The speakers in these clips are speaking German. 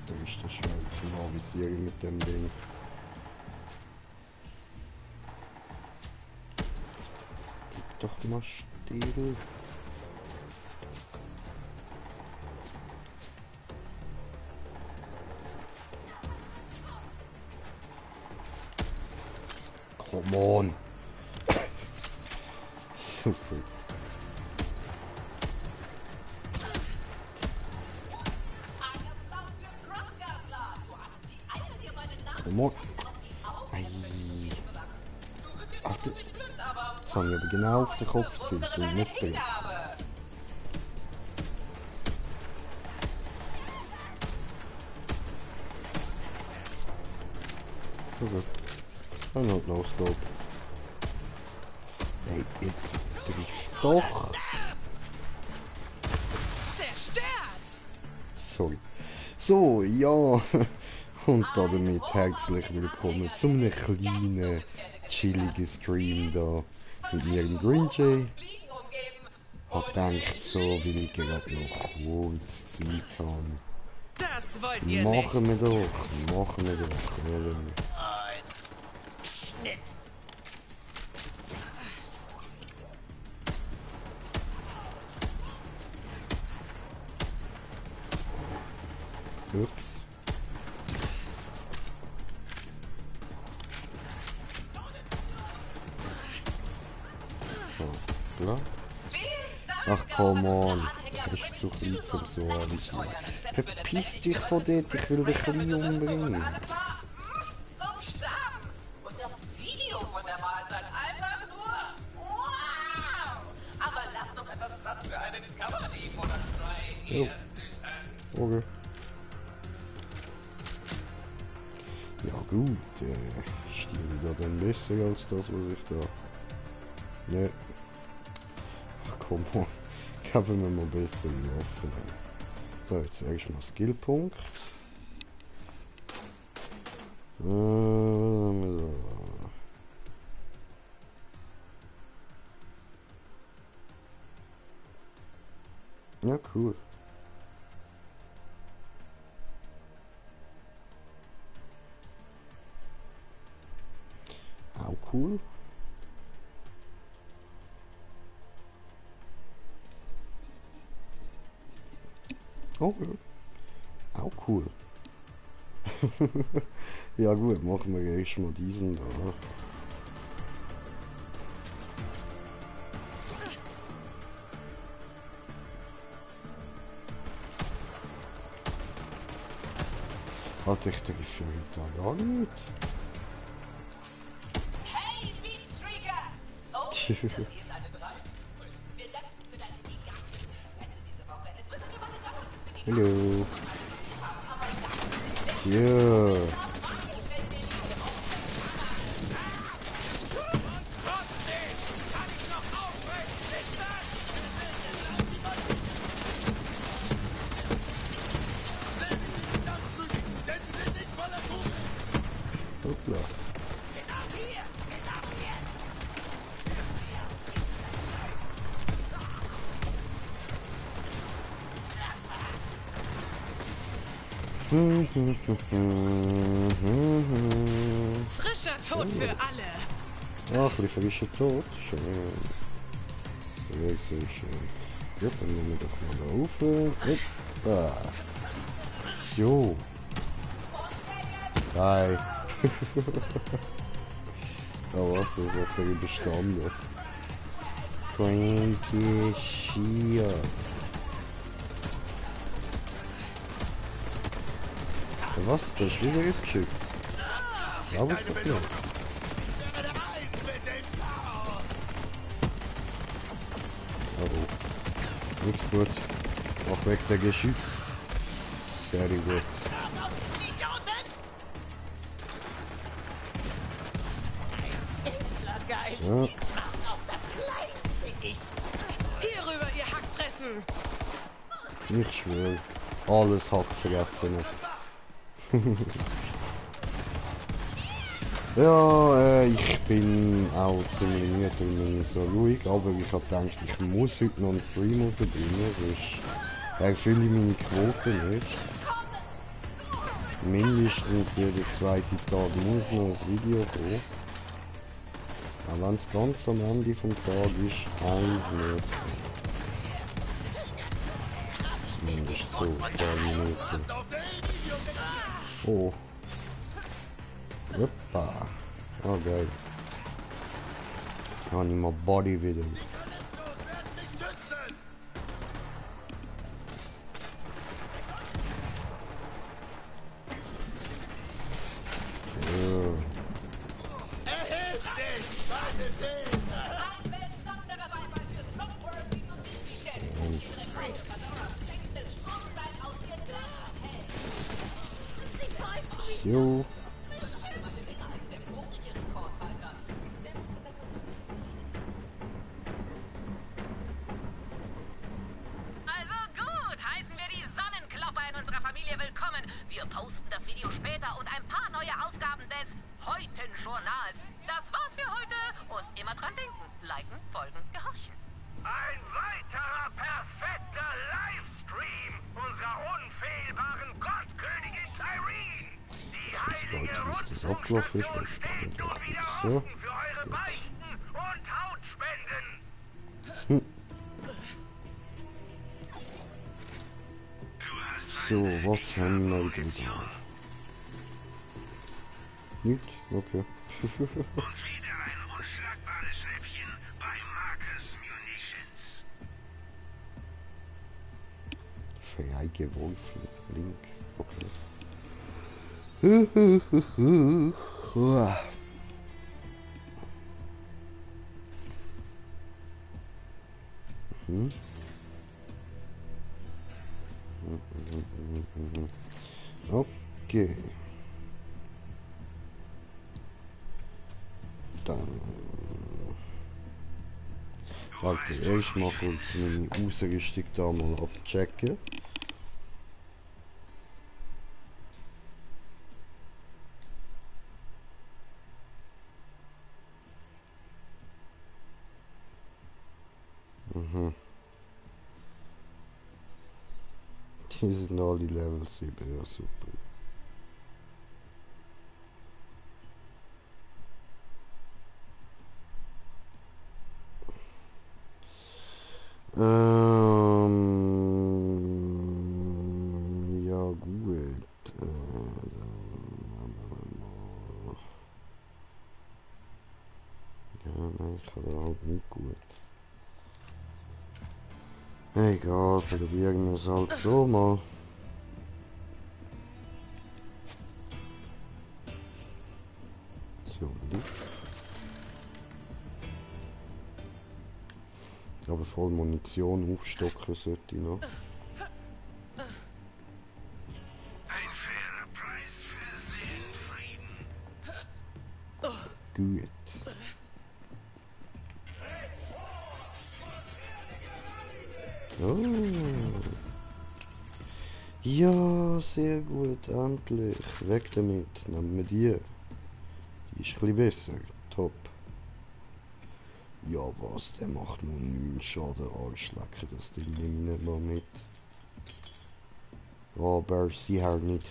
Alter, ist das schwer zu avisieren mit dem Ding. Gib doch mal still. Come on. Super. Come on. Ei. Alter. Jetzt habe ich aber genau auf den Kopf gezielt und nicht treffen. Okay. I don't know, stop. Hey, jetzt trifft doch. Sorry. So, ja. Und damit herzlich willkommen zu einem kleinen, chilligen Stream da mit mir im Green Jay. Hab gedacht, so will ich gerade noch kurz Zeit haben. Das wollt ihr Machen wir nicht. doch, machen wir doch. Wollen wir. Schnitt. Ups. So, klar. Ach, come on. Du bist zu klein zum so avisieren. Verpiss dich von dort, ich will dich klein umbringen. Zum Sterben. Und das Video von der Mahlzeit einfach nur wow. Aber lass doch etwas Platz für einen Kammerdieb oder zwei hier. Jo. Okay. Ja gut, stehe da dann besser als das, was ich da... Ne. Ach komm on. Geben wir mal bessere Waffen. So, jetzt erstmal Skillpunkt. Ja, cool. Auch cool. Oh, ja. Auch cool. Ja gut, machen wir erstmal diesen da. Hatte ich treffe ja heute gar nicht. Hey, Beatstreaker! Oh, hier ist eine 3. Wir danken für deine Liga. Diese Woche. Es wird eine Weile dauern, bis wir die Hallo. Ja. Hoppla. Frischer Tod für alle. Ach, ein bisschen frischer Tod. Schön. Sehr, sehr schön. Ja, dann nehmen wir doch mal da rauf. Hoppa. So. Hi. Oh, was, das hat er überstanden. Frankie Shield. Was? Da ist wieder ein Geschütz. Das glaube ich doch nicht. Oh. Nichts gut. Auch weg der Geschütz. Sehr gut. Ja. Hierüber, ihr Hackfressen. Ich schwöre. Alles Hack vergessen. Ja, ich bin auch ziemlich müde und so ruhig, aber ich habe gedacht, ich muss heute noch einen Stream rausbringen, sonst erfülle ich meine Quote nicht. mindestens jeden zweiten Tag muss noch ein Video kommen. Auch wenn es ganz am Ende vom Tag ist, eins muss kommen. Zumindest so ein paar Minuten. Oh. Hoppa. Oh geil. Habe ich mal Body wieder. Jo. Also gut, heißen wir die Sonnenklopper in unserer Familie willkommen. Wir posten das Video später und ein paar neue Ausgaben des Heuten-Journals. Das war's für heute und immer dran denken. Liken, folgen, gehorchen. Ein weiterer perfekter Livestream unserer unfehlbaren Gottkönigin Tyreen. Die heilige Leute, bis das abgelaufen ist, Rundfunkstation steht nun wieder so. offen für eure Beichten und Hautspenden. So, was haben wir da? Nicht? Okay. Und wieder ein unschlagbares Schnäppchen bei Marcus Munitions. Freigeworfen. Link. Okay. Okay. Dann. Warte, erstmal kurz meine Ausrüstung da mal abchecken. Die sind alle Level 7, ja super. Ja gut. Ja, nein, ich habe halt nicht gut. Egal, probieren wir es halt so mal. So, aber voll Munition aufstocken sollte ich noch. Ein fairer Preis für Seelenfrieden. Gut. Oh. Ja, sehr gut, endlich. Weg damit, nehmen wir die. Die ist ein bisschen besser. Top. Ja, was? Der macht nur 9 Schaden. Arschlecken, das Ding nehme ich nicht mal mit. Aber sie halt nicht.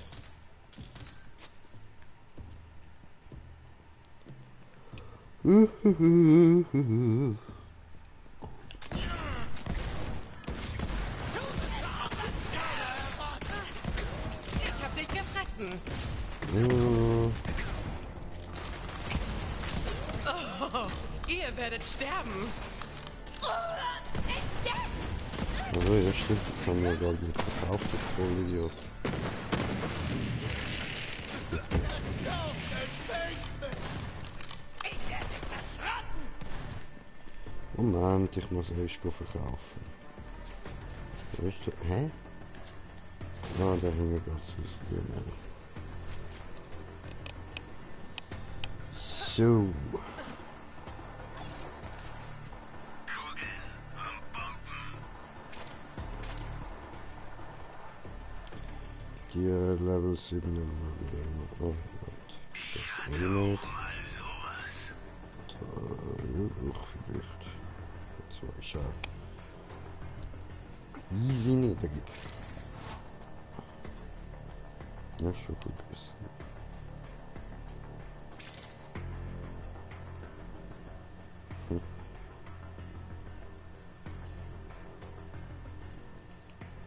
Ich hab dich gefressen. Oh, ihr werdet sterben. Also, ja stimmt, jetzt haben wir gar nicht verkauft, das Vollidiot. Moment, ich muss erst verkaufen. Weißt du, hä? Ah, da hinten geht's aus. Genau. So. Die Level 7 wieder. Oh Gott. Das eh nicht. Vielleicht. Das war schade. Easy niedrig. Ja, schon viel besser.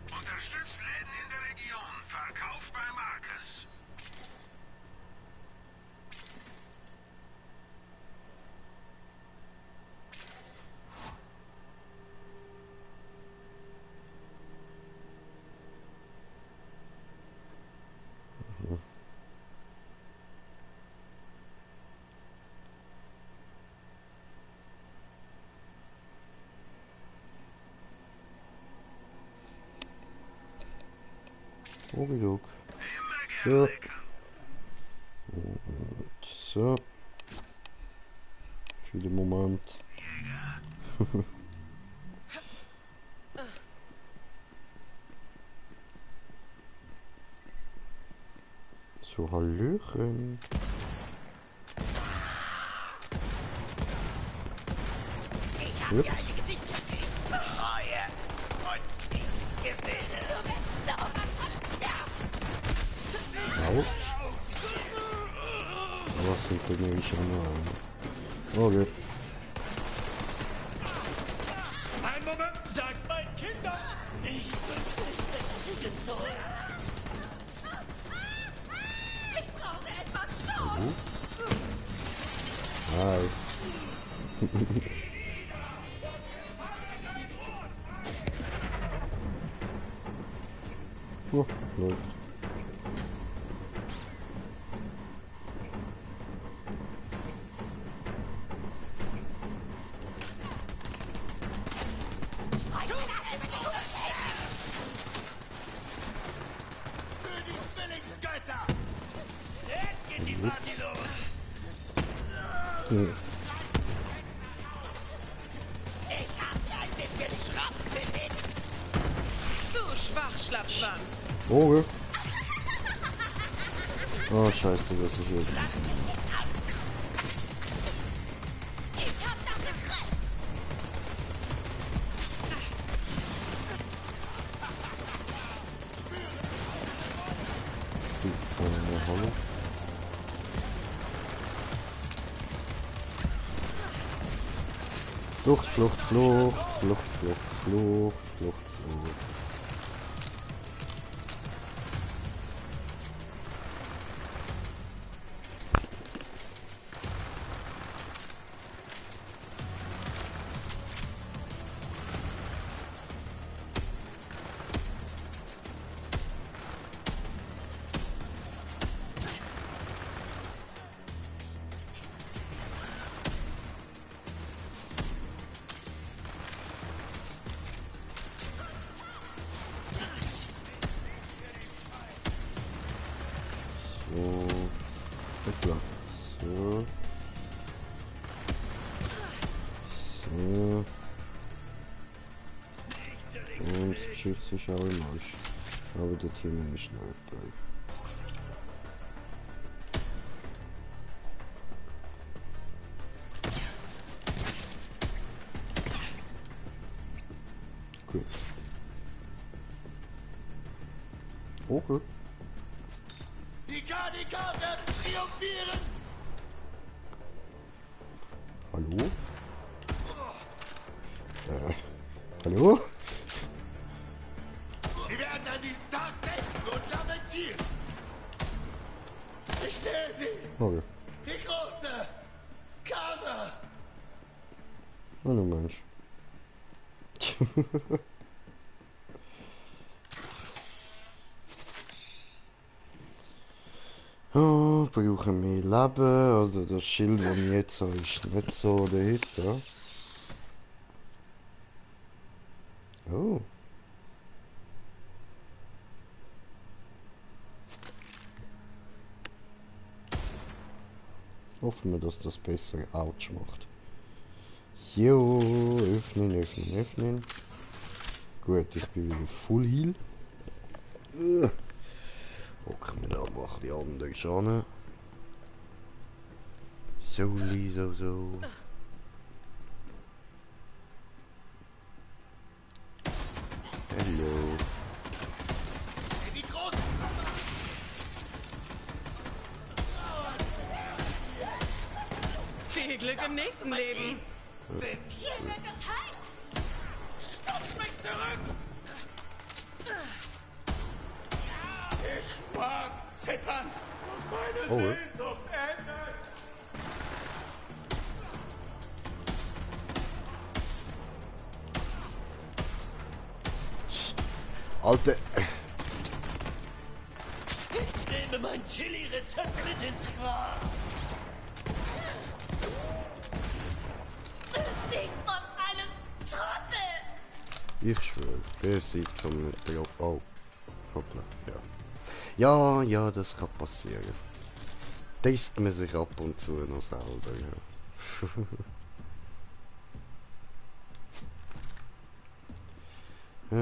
Unterstützt Läden in der Region. Verkauf bei Marcus. Okidoki. Immer So. gern lecker. Und so. Für den Moment. So, Hallöchen. Yep. Au. Aber es sind irgendwie schon mal. Okay. Ein Moment, sagt meinen Kindern, ich wünschte, ich hätte sie gezogen. Ich brauche etwas Schutz. Hi. Oh, läuft. Für die Zwillingsgötter! Jetzt geht die Party los! Hm. Ich hab da ein bisschen Schrott für dich! Zu schwach, Schlappschwanz. Okay. Oh, scheiße, das ist jetzt. Ich hab das im Griff. Hallo. Flucht, Flucht, Flucht, Flucht, Flucht, Flucht, Flucht, Flucht. So. Hoppla. So. So. Und schütze ich auch im Arsch. Aber das hier nehme ich schnell gleich. Gut. Okay. Die KDK werden triumphieren! Hallo? Hallo? Sie werden an diesem Tag denken und lamentieren! Ich sehe sie! Okay. Die große Karma! Hallo Mensch. Oh, brauchen mehr Leben. Also das Schild, das ich jetzt habe, ist nicht so der Hit. Ja? Oh. Hoffen wir, dass das bessere Ouch macht. Jo, öffnen, öffnen, öffnen. Gut, ich bin wieder Full Heal. Hocken wir da mal ein bisschen anders an. So. Hallo. Die große Glück im nächsten Leben. Hier wird es heiß. Stopf mich zurück! Ich mag zittern und meine Oh. Sehnsucht endet. Alter. Ich nehme mein Chili-Rezept mit ins Grab. Sieg von einem Trottel. Ich schwöre, der sieht von einem Drop. Oh. Hoppla, ja. Ja, ja, das kann passieren. Testet man sich ab und zu noch selber, ja. Ja.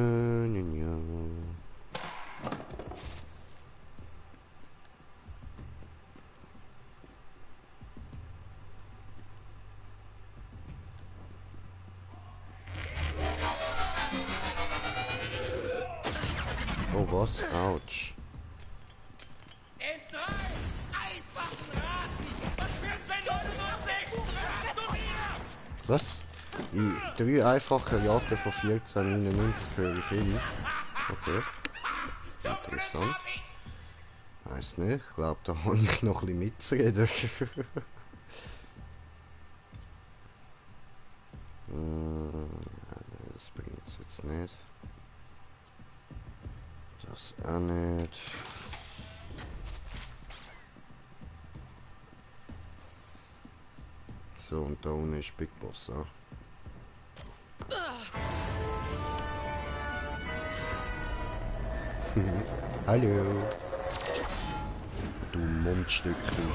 Oh, was? Autsch. In 3 einfachen Raten. Was für 10,99 gratuliert! Was? In 3 einfache Raten von 14,99 höre ich hin. Okay. Interessant. Weiss nicht, ich glaube, da habe ich noch ein bisschen mitzureden. Das bringt es jetzt nicht. Das auch nicht. So, und da unten ist Big Boss, ja. Hallo. Du Mundstückchen.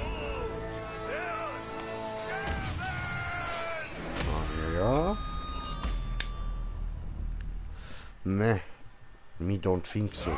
Ah, ja. Meh. Me don't think so.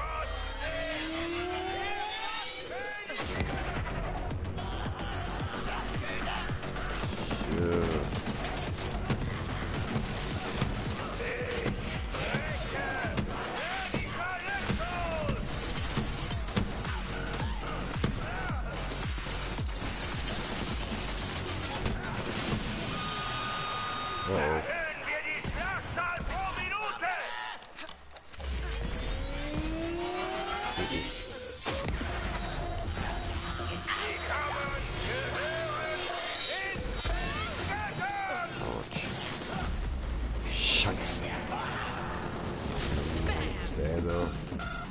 Erhöhen wir die Schlagzahl pro Minute! Die Kammern gehören in Göttern! Autsch. Scheiße. Ist der da?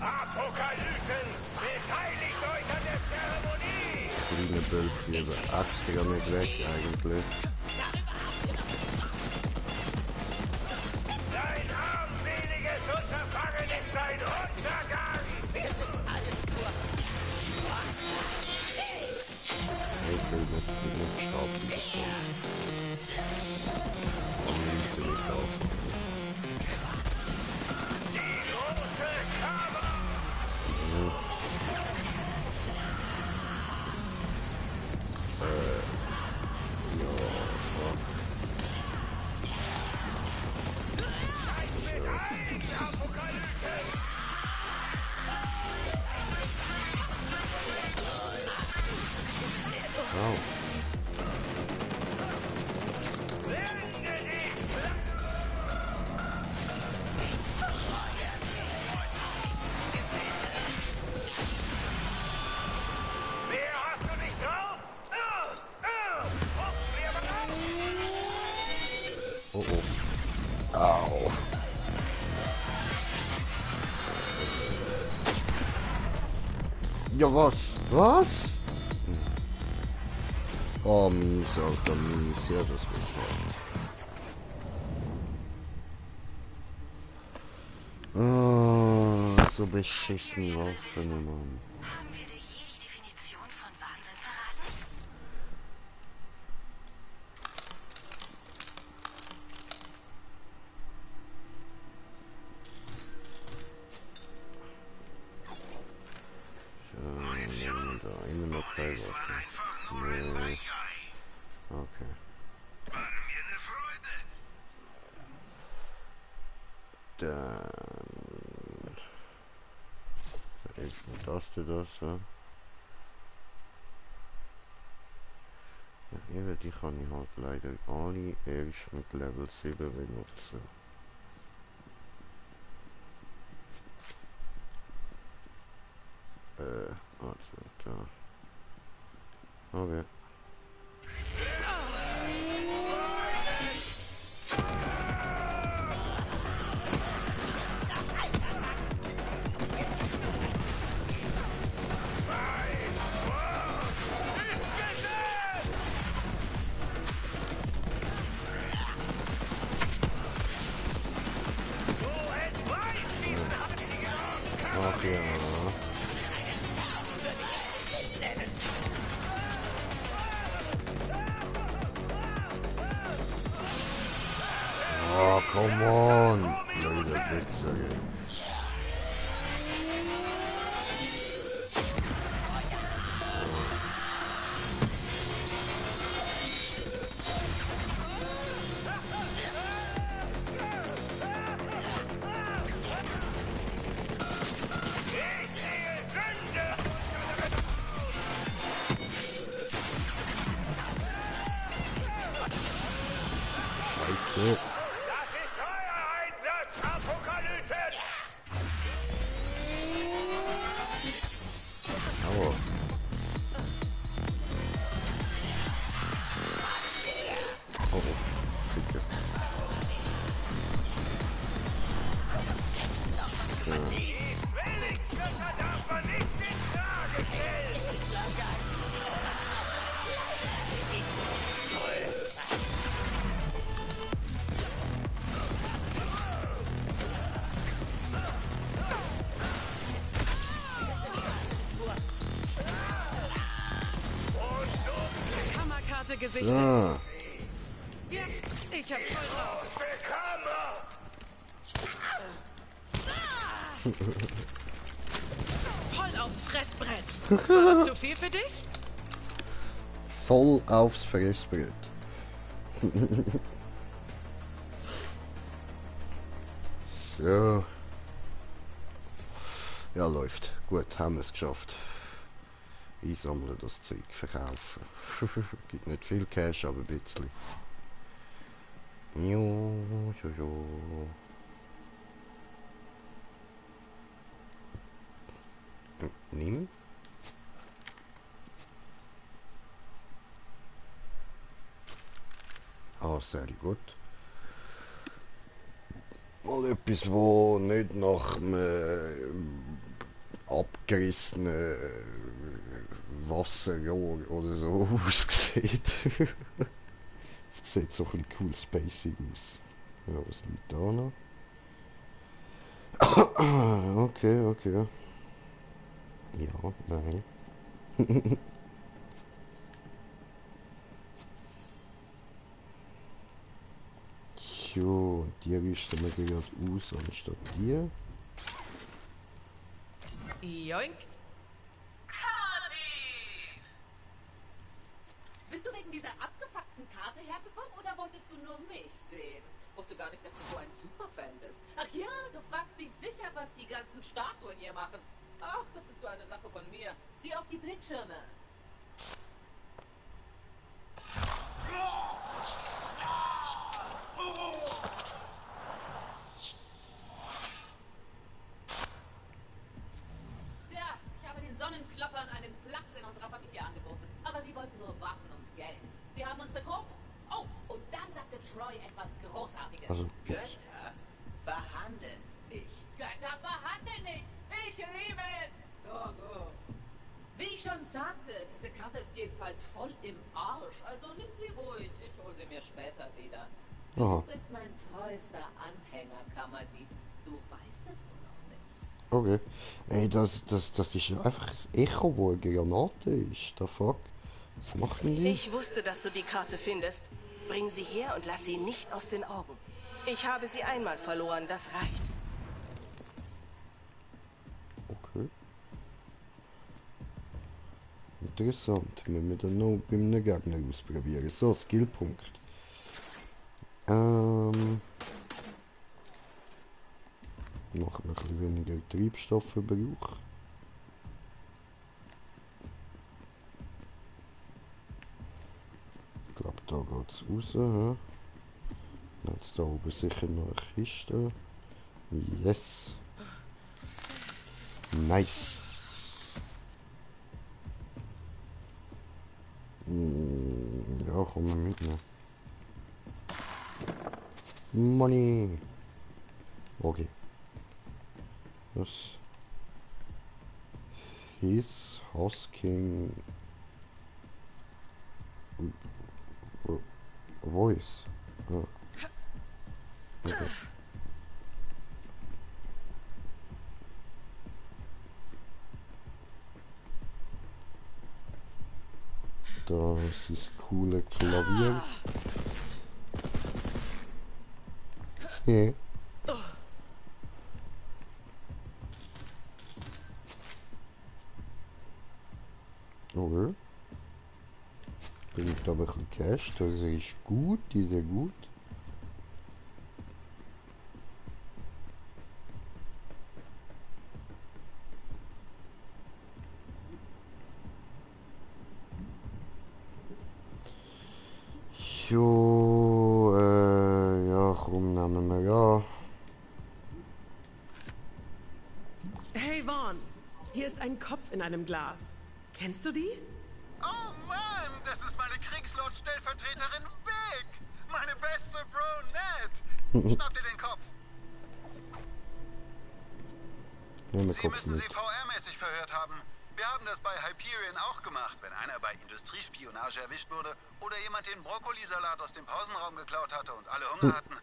Apokalypsen, beteiligt euch an der Zeremonie! Kleine Bölzchen, aber extra nicht weg eigentlich. Dein armseliges Unterfangen ist ein Untergang! Ich will nicht starten, das so. Bin ich auf. Die große Kammer! Au. Wer hast du nicht drauf? Gucken wir mal an! Oh oh. Au. Ja, was? Was? Oh, mies, Alter, mies. Ja, das wird hart. Oh, so beschissene Waffen, Mann. Haben wir dir je die Definition von Wahnsinn verraten? Da immer noch 3 Waffen. Nee. Okay. War mir eine Freude. Dann... Ich taste das, ja. Ja, die kann ich halt leider alle erst mit Level 7 benutzen. Also da. Okay. Ach ja. Oh, come on! Blöde Wichser, ey. Scheiße. Das ist euer Einsatz, Apokalypten! Aua. Oh, bitte. Die Zwillingsgötter darf man nicht in Frage stellen! Kammerkarte gesichtet. Ah, Ja, ich hab's voll drauf. Voll aufs Fressbrett. War das zu viel für dich? voll aufs Fressbrett. So. Ja, läuft. Gut, haben wir es geschafft. Einsammeln, das Zeug verkaufen. Gibt nicht viel Cash, aber ein bisschen. Jo. Nimm. Ah, sehr gut. Mal etwas, wo nicht nach einem abgerissenen Wasserrohr oder so aussieht. Es sieht so ein bisschen cool spacig aus. Ja, was liegt da noch? Okay. Ja, nein. So, die rüsten wir gerade aus anstatt die. Joink. Bist du wegen dieser abgefuckten Karte hergekommen oder wolltest du nur mich sehen? Wusste gar nicht, dass du so ein Superfan bist. Ach ja, du fragst dich sicher, was die ganzen Statuen hier machen. Ach, das ist so eine Sache von mir. Sieh auf die Bildschirme. Tja, ich habe den Sonnenkloppern einen Platz in unserer Familie angeboten. Aber sie wollten nur Waffen und Geld. Sie haben uns betrogen. Oh, und dann sagte Troy etwas Großartiges. Also, Götter verhandeln nicht. Götter verhandeln nicht. Ich liebe es. So gut. Wie ich schon sagte, diese Karte ist jedenfalls voll im Arsch. Also nimm sie ruhig. Ich hole sie mir später wieder. Du Aha. bist mein treuester Anhänger, Kammerdieb. Du weißt es nur noch nicht. okay. Ey, das ist ja einfach ein Echo, wo eine Granate ist. The fuck? Was machen die? Ich wusste, dass du die Karte findest. Bring sie her und lass sie nicht aus den Augen. Ich habe sie einmal verloren, das reicht. Okay. Interessant. Wenn wir dann noch bei einem Gegner ausprobieren. So, Skillpunkt. Machen wir ein bisschen weniger Treibstoffverbrauch. da geht's raus. He? Jetzt da oben sicher noch eine Kiste. Yes. Nice. Ja, komm mal mitnehmen. Money. Okay. Was? His Hosking Voice. Ah. Okay. Das ist coole Klavier. Yeah. Okay. Bringt aber ein bisschen Cash, das ist gut, die ist sehr gut. Jo, ja, komm, nehmen wir ja. Hey Vaughn, hier ist ein Kopf in einem Glas. Kennst du die? Oh Mann, das ist meine Kriegslord-Stellvertreterin Vic. Meine beste Bro Ned. Schnapp dir den Kopf. Sie müssen sie VR-mäßig verhört haben. Wir haben das bei Hyperion auch gemacht, wenn einer bei Industriespionage erwischt wurde oder jemand den Brokkolisalat aus dem Pausenraum geklaut hatte und alle Hunger hatten.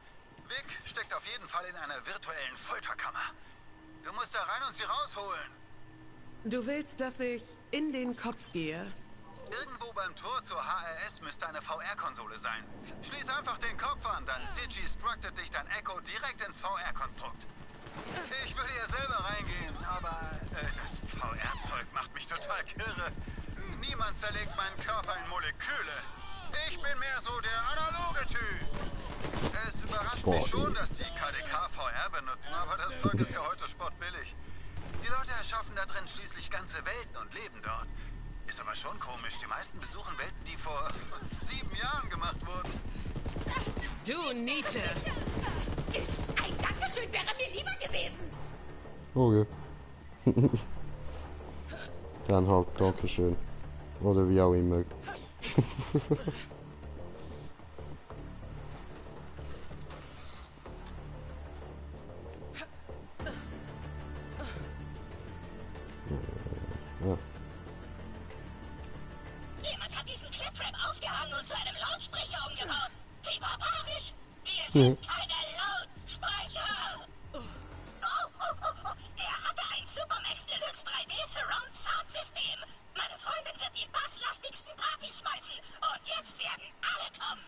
Vic steckt auf jeden Fall in einer virtuellen Folterkammer. Du musst da rein und sie rausholen. Du willst, dass ich in den Kopf gehe? Irgendwo beim Tor zur HRS müsste eine VR-Konsole sein. Schließ einfach den Kopf an, dann Digi-structet dich dein Echo direkt ins VR-Konstrukt. Ich würde ja selber reingehen, aber das VR-Zeug macht mich total kirre. Niemand zerlegt meinen Körper in Moleküle. Ich bin mehr so der analoge Typ. Es überrascht mich schon, dass die KDK VR benutzen, aber das Zeug ist ja heute spottbillig. Die Leute erschaffen da drin schließlich ganze Welten und leben dort. Ist aber schon komisch, die meisten besuchen Welten, die vor 7 Jahren gemacht wurden. Du Niete! Ein Dankeschön wäre mir lieber gewesen. Okay. Dann halt, Dankeschön. Oder wie auch immer. Ja. Jemand hat diesen Clipwrap aufgehangen und zu einem Lautsprecher umgebaut. Wie barbarisch! Wir sind keine Lautsprecher! Er hatte ein Supermax Deluxe 3D Surround Sound System. Meine Freundin wird die basslastigsten Partys schmeißen und jetzt werden alle kommen.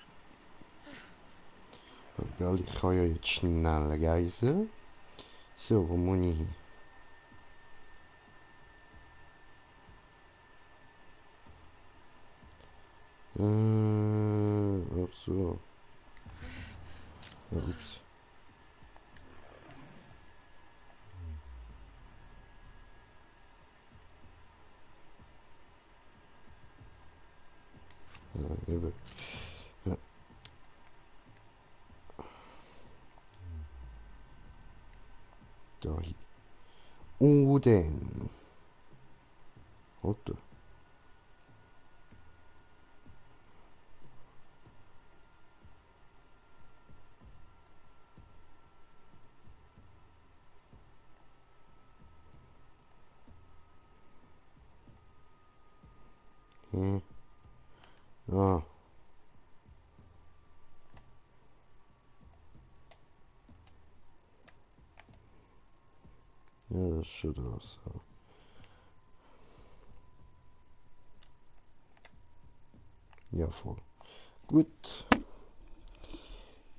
Egal, ich kann ja jetzt schnell reisen. So, wo muss ich hin? Ach so. Ups. Ja, eben. Ja. Da hin. Und dann. Auto. Ah. Ja, das schaut aus. Ja, voll. Gut.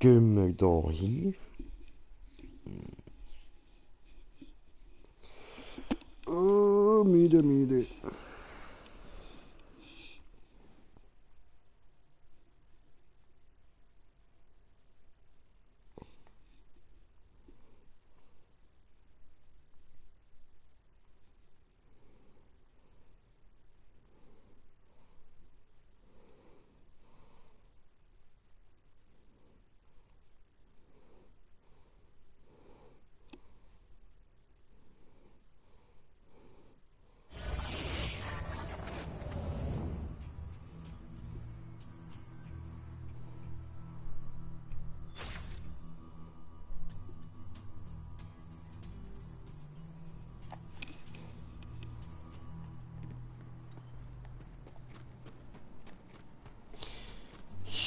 Gehen wir da hin. Oh, müde, müde.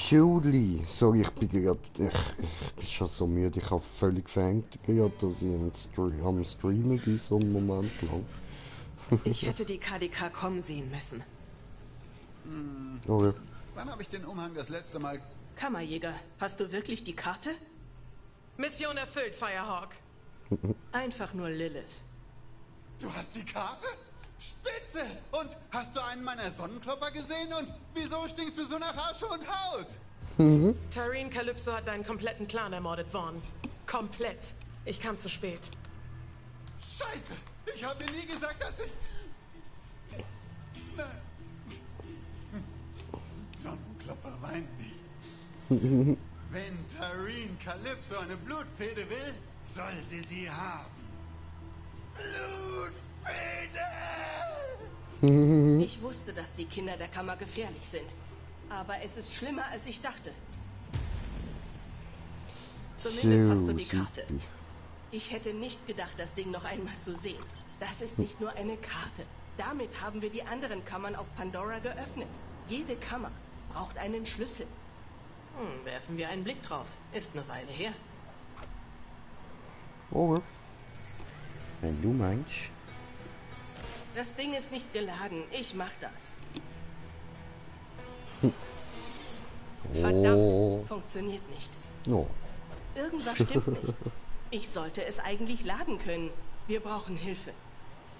Julie, sorry, ich bin gerade, ich bin schon so müde, ich habe völlig verhängt gerade, dass ich am Streamen bin, so einen Moment lang. Ich hätte die KDK kommen sehen müssen. Okay. Wann habe ich den Umhang das letzte Mal... Kammerjäger, hast du wirklich die Karte? Mission erfüllt, Firehawk. Einfach nur Lilith. Du hast die Karte? Spitze! Und hast du einen meiner Sonnenklopper gesehen? Und wieso stinkst du so nach Asche und Haut? Tareen Calypso hat deinen kompletten Clan ermordet, Vaughn. Komplett. Ich kam zu spät. Scheiße! Ich habe dir nie gesagt, dass ich... Nein. Sonnenklopper weint nicht. Wenn Tareen Calypso eine Blutfehde will, soll sie haben. Blutfehde! Ich wusste, dass die Kinder der Kammer gefährlich sind. Aber es ist schlimmer, als ich dachte. Zumindest hast du die Karte. Ich hätte nicht gedacht, das Ding noch einmal zu sehen. Das ist nicht nur eine Karte. Damit haben wir die anderen Kammern auf Pandora geöffnet. Jede Kammer braucht einen Schlüssel. Werfen wir einen Blick drauf. Ist eine Weile her. Okay. Wenn du meinst. Das Ding ist nicht geladen. Ich mach das. Verdammt, funktioniert nicht. No. Irgendwas stimmt nicht. Ich sollte es eigentlich laden können. Wir brauchen Hilfe.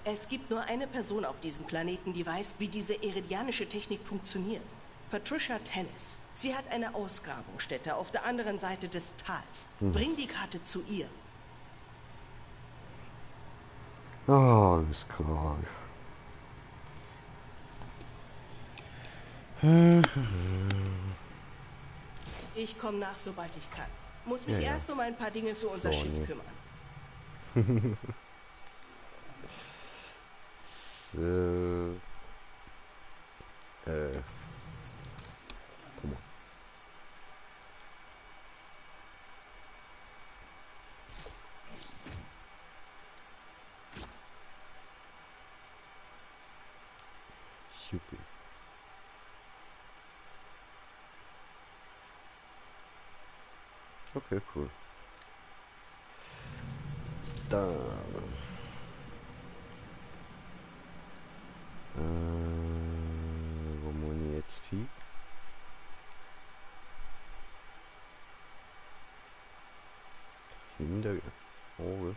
Es gibt nur eine Person auf diesem Planeten, die weiß, wie diese iridianische Technik funktioniert. Patricia Tennis. Sie hat eine Ausgrabungsstätte auf der anderen Seite des Tals. Bring die Karte zu ihr. Alles klar. Ich komme nach, sobald ich kann. Muss mich Ja, ja. erst um ein paar Dinge für unser So, Schiff nee. kümmern. So. Guck mal. Super. Okay, cool. Dann. Wo muss ich jetzt hin? Hinter. Oh,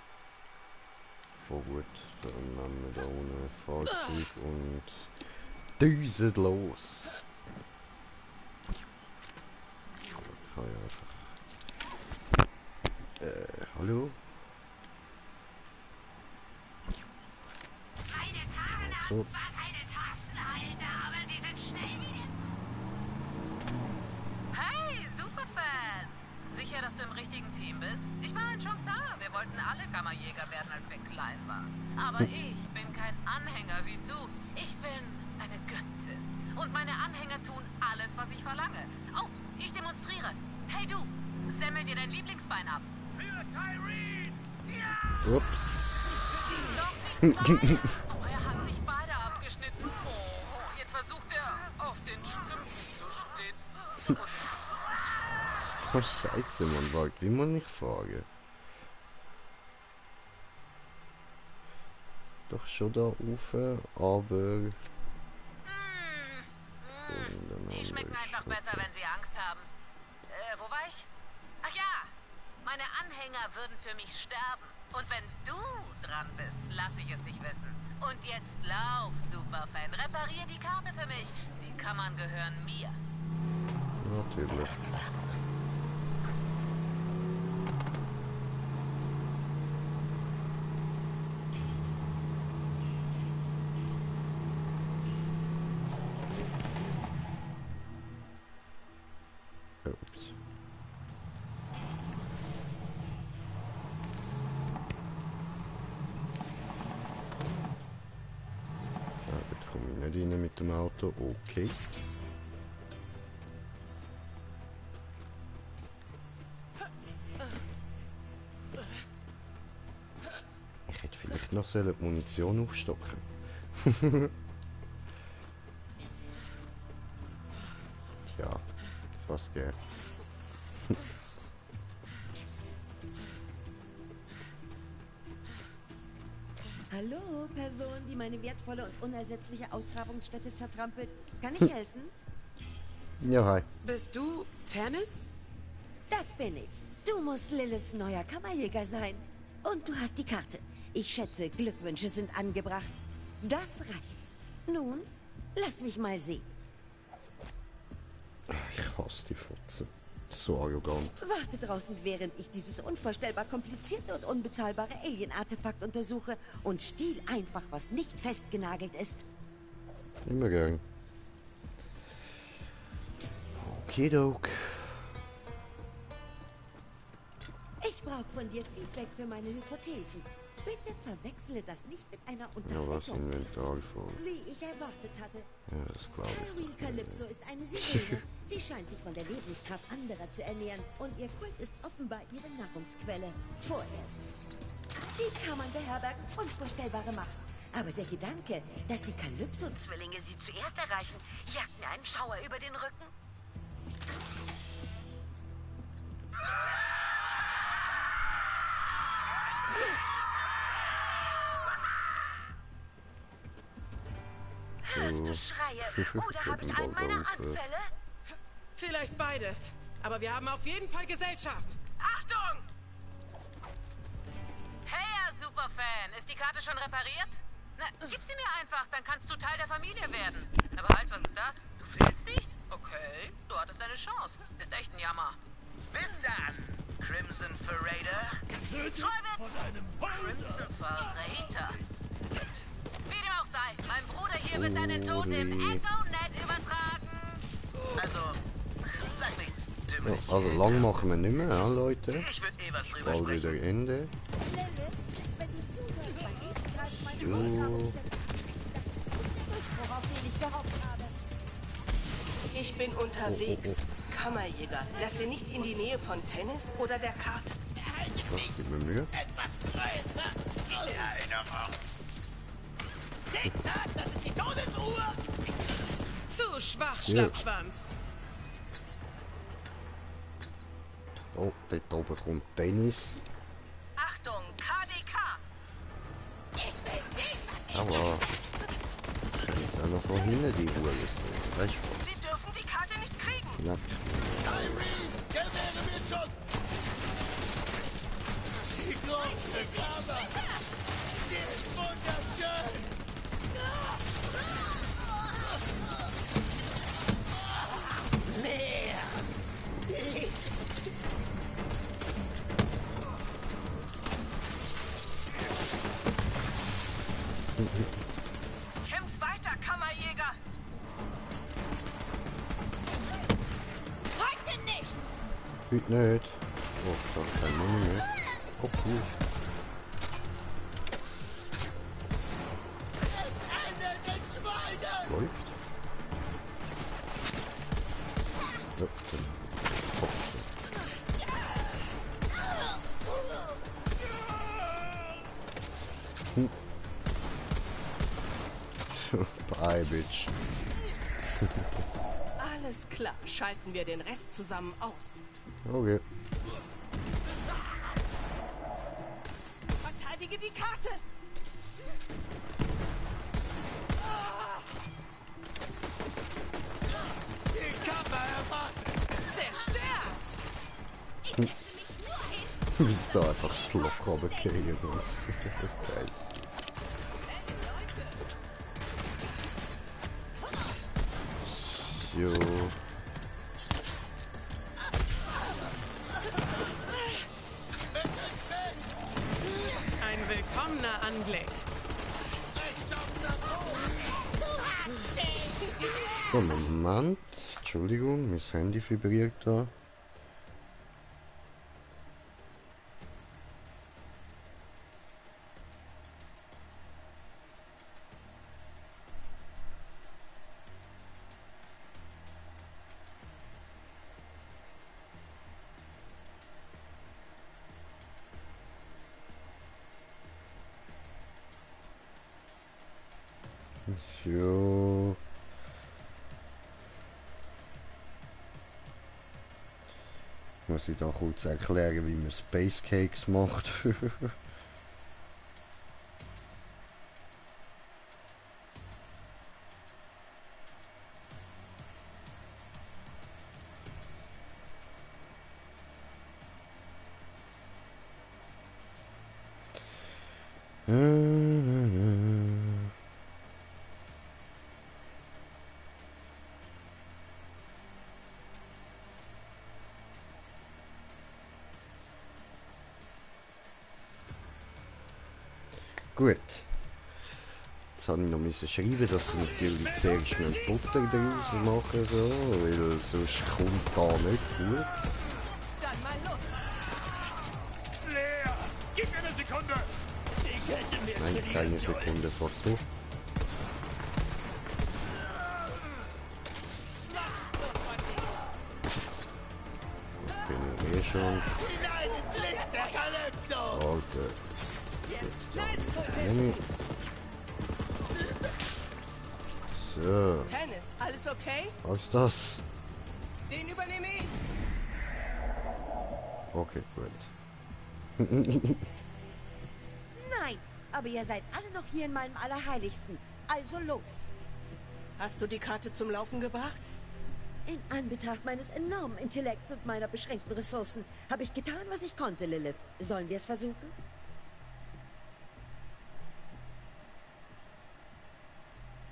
oh gut, dann haben wir da ohne Fahrzeug und düset los. Kann ich einfach. Hallo? So. Hey, Superfan! Sicher, dass du im richtigen Team bist? Ich meine, schon klar, wir wollten alle Kammerjäger werden, als wir klein waren. Aber ich bin kein Anhänger wie du. Ich bin eine Göttin. Und meine Anhänger tun alles, was ich verlange. Oh, ich demonstriere. Hey du, semmel dir dein Lieblingsbein ab. Für Tyreen! Ups. Doch nicht sein. Oh, er hat sich beide abgeschnitten. Oh, jetzt versucht er, auf den Stümpfen zu stehen. Oh Scheiße, man wollte, wie man nicht fragen. Doch schon da rauf, aber... Die schmecken einfach besser, wenn sie Angst haben. Wo war ich? Ach ja, meine Anhänger würden für mich sterben. Und wenn du dran bist, lass ich es nicht wissen. Und jetzt lauf, Superfan. Reparier die Karte für mich. Die Kammern gehören mir. Natürlich. Ups. Jetzt komme ich nicht rein mit dem Auto. Okay. Ich hätte vielleicht noch die Munition aufstocken. Tja, Spaß gegeben. Hallo, Person, die meine wertvolle und unersetzliche Ausgrabungsstätte zertrampelt. Kann ich helfen? Ja, hi. Bist du Tennis? Das bin ich. Du musst Liliths neuer Kammerjäger sein. Und du hast die Karte. Ich schätze, Glückwünsche sind angebracht. Das reicht. Nun, lass mich mal sehen. Ich hasse die Fotze. So arrogant. Warte draußen, während ich dieses unvorstellbar komplizierte und unbezahlbare Alien-Artefakt untersuche und stiehl einfach, was nicht festgenagelt ist. Immer gern. Okidok. Ich brauche von dir Feedback für meine Hypothesen. Bitte verwechsle das nicht mit einer Ja, was Unterhaltung. Inventar voll. Wie ich erwartet hatte. Ja, das glaube ich. Tyreen Calypso ist eine Sirene. Sie scheint sich von der Lebenskraft anderer zu ernähren und ihr Kult ist offenbar ihre Nahrungsquelle. Vorerst. Die kann man beherbergen, unvorstellbare Macht. Aber der Gedanke, dass die Calypso-Zwillinge sie zuerst erreichen, jagt mir einen Schauer über den Rücken. Hörst du Schreie? Oder habe ich einen meiner Anfälle? Vielleicht beides. Aber wir haben auf jeden Fall Gesellschaft. Achtung! Hey, Superfan, ist die Karte schon repariert? Na, gib sie mir einfach, dann kannst du Teil der Familie werden. Aber halt, was ist das? Du fehlst nicht? Okay, du hattest deine Chance. Ist echt ein Jammer. Bis dann, Crimson Verräter. Getötet Schreib von einem Bowser. Crimson Verräter. Wie dem auch sei, mein Bruder hier wird deinen Tod im Echo-Net übertragen. Also, sag nichts Ja, Dümmliches. also lang machen wir nicht mehr, ja, Leute. Ich würde was drüber Bald sprechen. wieder Ende. Lilith, wenn du zuhörst, beim nächsten Mal meine Jo. Ausgrabungsstätte. Das ist der Durchbruch, auf den ich gehofft habe. Ich bin unterwegs. Kammerjäger, lass sie nicht in die Nähe von Tennis oder der Karte. Was gibt mir Mühe? Etwas größer in der Erinnerung. Tick-Tack, das ist die Todesuhr! Zu schwach, Ja. Schlappschwanz. Oh, dort oben kommt Tennis. Achtung, KDK! Aber das kann jetzt auch noch von hinten die Uhr sehen. Weißt du Sie dürfen die Karte nicht kriegen. was? Leck. Irene, gewähre mir Schutz! Die große Kammer! Sie ist wunderschön! Mehr! Kämpf weiter, Kammerjäger! Heute nicht! Heute nicht. Oh, da ist kein Money mehr. Oh, cool. Ende den Schweinen! Läuft. Ja, dann Kopfschlag. Bye, Bitch. Alles klar, schalten wir den Rest zusammen aus. Okay. Verteidige die Karte! Die Kammer erwartet! Zerstört! Wie es da einfach das Loch runtergehen muss. Geil. So. Ein willkommener Anblick. So, Moment. Entschuldigung, mein Handy vibriert da. So. muss ich da kurz erklären, wie man Space Cakes macht. Gut. Jetzt habe ich noch müssen schreiben, dass sie natürlich zuerst mal Butter daraus machen, so, weil sonst kommt da nicht gut. Dann mal los. Lea, gib mir eine Sekunde. Ich hätte mir Nein, keine Sekunde, Foto. Bin ich eh schon. Hinein ins Licht der Calypso! Alter. So, Tennis, alles okay? was ist das? Den übernehme ich. Okay, gut. Nein, aber ihr seid alle noch hier in meinem Allerheiligsten. Also los. Hast du die Karte zum Laufen gebracht? In Anbetracht meines enormen Intellekts und meiner beschränkten Ressourcen habe ich getan, was ich konnte, Lilith. Sollen wir es versuchen?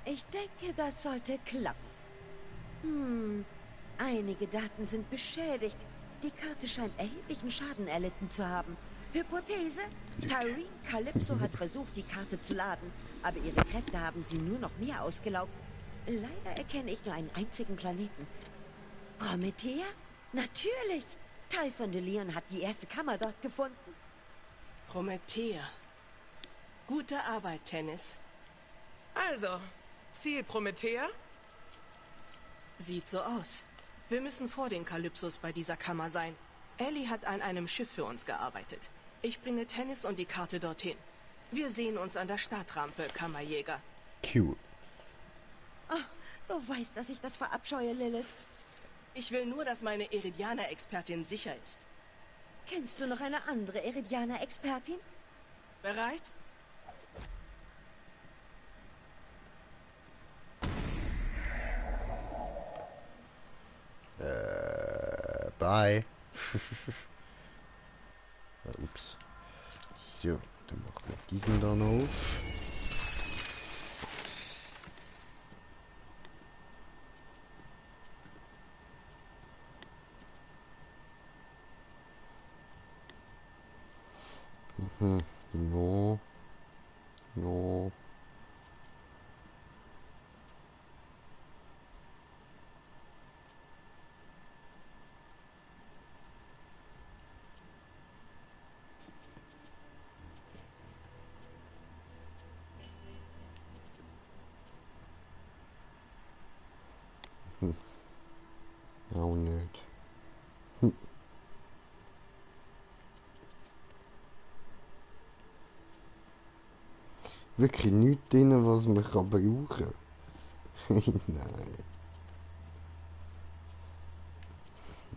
Ich denke, das sollte klappen. Einige Daten sind beschädigt. Die Karte scheint erheblichen Schaden erlitten zu haben. Hypothese? Tyreen Calypso hat versucht, die Karte zu laden, aber ihre Kräfte haben sie nur noch mehr ausgelaugt. Leider erkenne ich nur einen einzigen Planeten. Promethea? Natürlich! Typhon de Leon hat die erste Kammer dort gefunden. Promethea. Gute Arbeit, Tennis. Also, Ziel Promethea? Sieht so aus. Wir müssen vor den Kalypsos bei dieser Kammer sein. Ellie hat an einem Schiff für uns gearbeitet. Ich bringe Tennis und die Karte dorthin. Wir sehen uns an der Startrampe, Kammerjäger. Cute. Oh, du weißt, dass ich das verabscheue, Lilith. Ich will nur, dass meine Eridianer-Expertin sicher ist. Kennst du noch eine andere Eridianer-Expertin? Bereit? Bye. Ups. So, dann machen wir diesen dann auf. No. No. Auch nicht. Wirklich nichts drin, was man kann brauchen. Nein.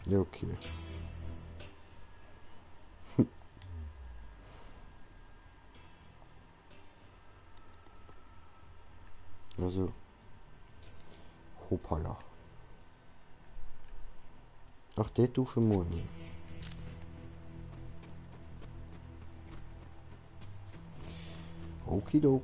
Ja, okay. Also. Hoppala. Ach, dort auf dem Moni. Okidok.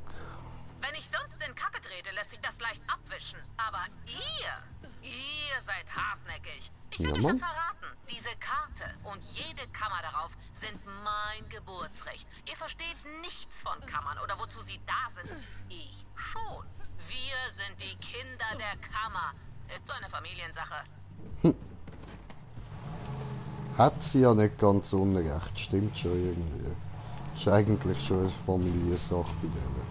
Wenn ich sonst in Kacke trete, lässt sich das leicht abwischen. Aber ihr seid hartnäckig. Ich will Ja, euch Mann. was verraten. Diese Karte und jede Kammer darauf sind mein Geburtsrecht. Ihr versteht nichts von Kammern oder wozu sie da sind. Ich schon. Wir sind die Kinder der Kammer. Ist so eine Familiensache. Hat sie ja nicht ganz unrecht, stimmt schon irgendwie. Ist eigentlich schon eine Familiensache bei denen.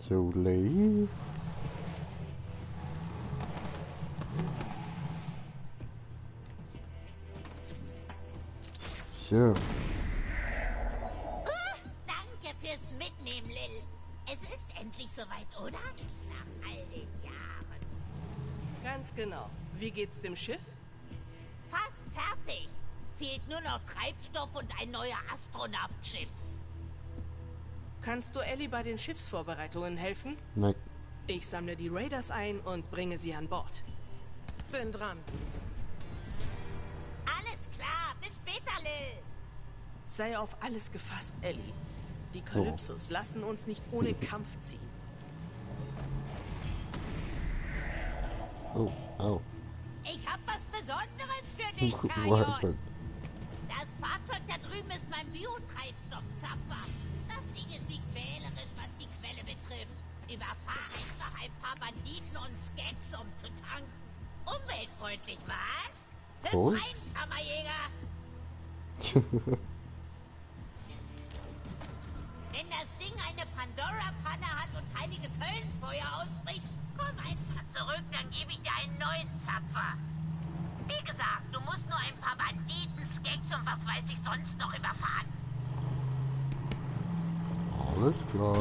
So, Lei. So. Ganz genau. Wie geht's dem Schiff? Fast fertig. Fehlt nur noch Treibstoff und ein neuer Astronaut-Chip. Kannst du Ellie bei den Schiffsvorbereitungen helfen? Nein. Ich sammle die Raiders ein und bringe sie an Bord. Bin dran. Alles klar, bis später, Lil. Sei auf alles gefasst, Ellie. Die Kalypsos lassen uns nicht ohne Kampf ziehen. Oh, au. Ich hab was Besonderes für dich, What Kajon. happened? Das Fahrzeug da drüben ist mein Biotreibstoffzapfer. Das Ding ist nicht wählerisch, was die Quelle betrifft. Überfahr einfach ein paar Banditen und Skeks, um zu tanken. Umweltfreundlich, was? Toll. Hüpf rein, Kammerjäger! Wenn das Ding eine Pandora-Panne hat und heiliges Höllenfeuer ausbricht, komm einfach zurück, dann gebe ich dir einen neuen Zapfer. Wie gesagt, du musst nur ein paar Banditen, Skeks und was weiß ich sonst noch überfahren. Alles klar.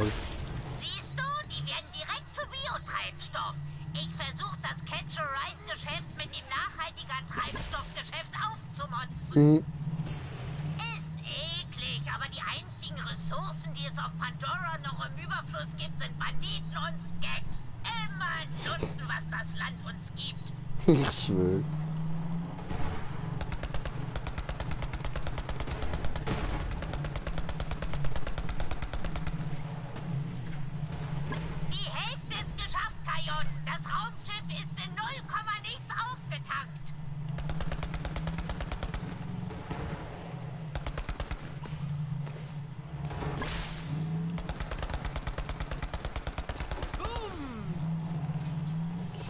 Siehst du, die werden direkt zu Biotreibstoff. Ich versuche das Catch-a-Ride-Geschäft mit dem nachhaltiger Treibstoffgeschäft aufzumotzen. Ist eklig, aber die einzigen Ressourcen, die es auf Pandora noch im Überfluss gibt, sind Banditen und Skeks. Immer nutzen, was das Land uns gibt. Ich schwöre. Die Hälfte ist geschafft, Kajon. Das Raumschiff ist in 0, nichts aufgetankt.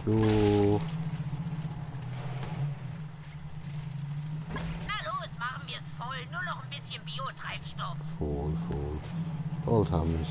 So. Na los, machen wir es voll. Nur noch ein bisschen Biotreibstoff. Voll. Voll haben wir's.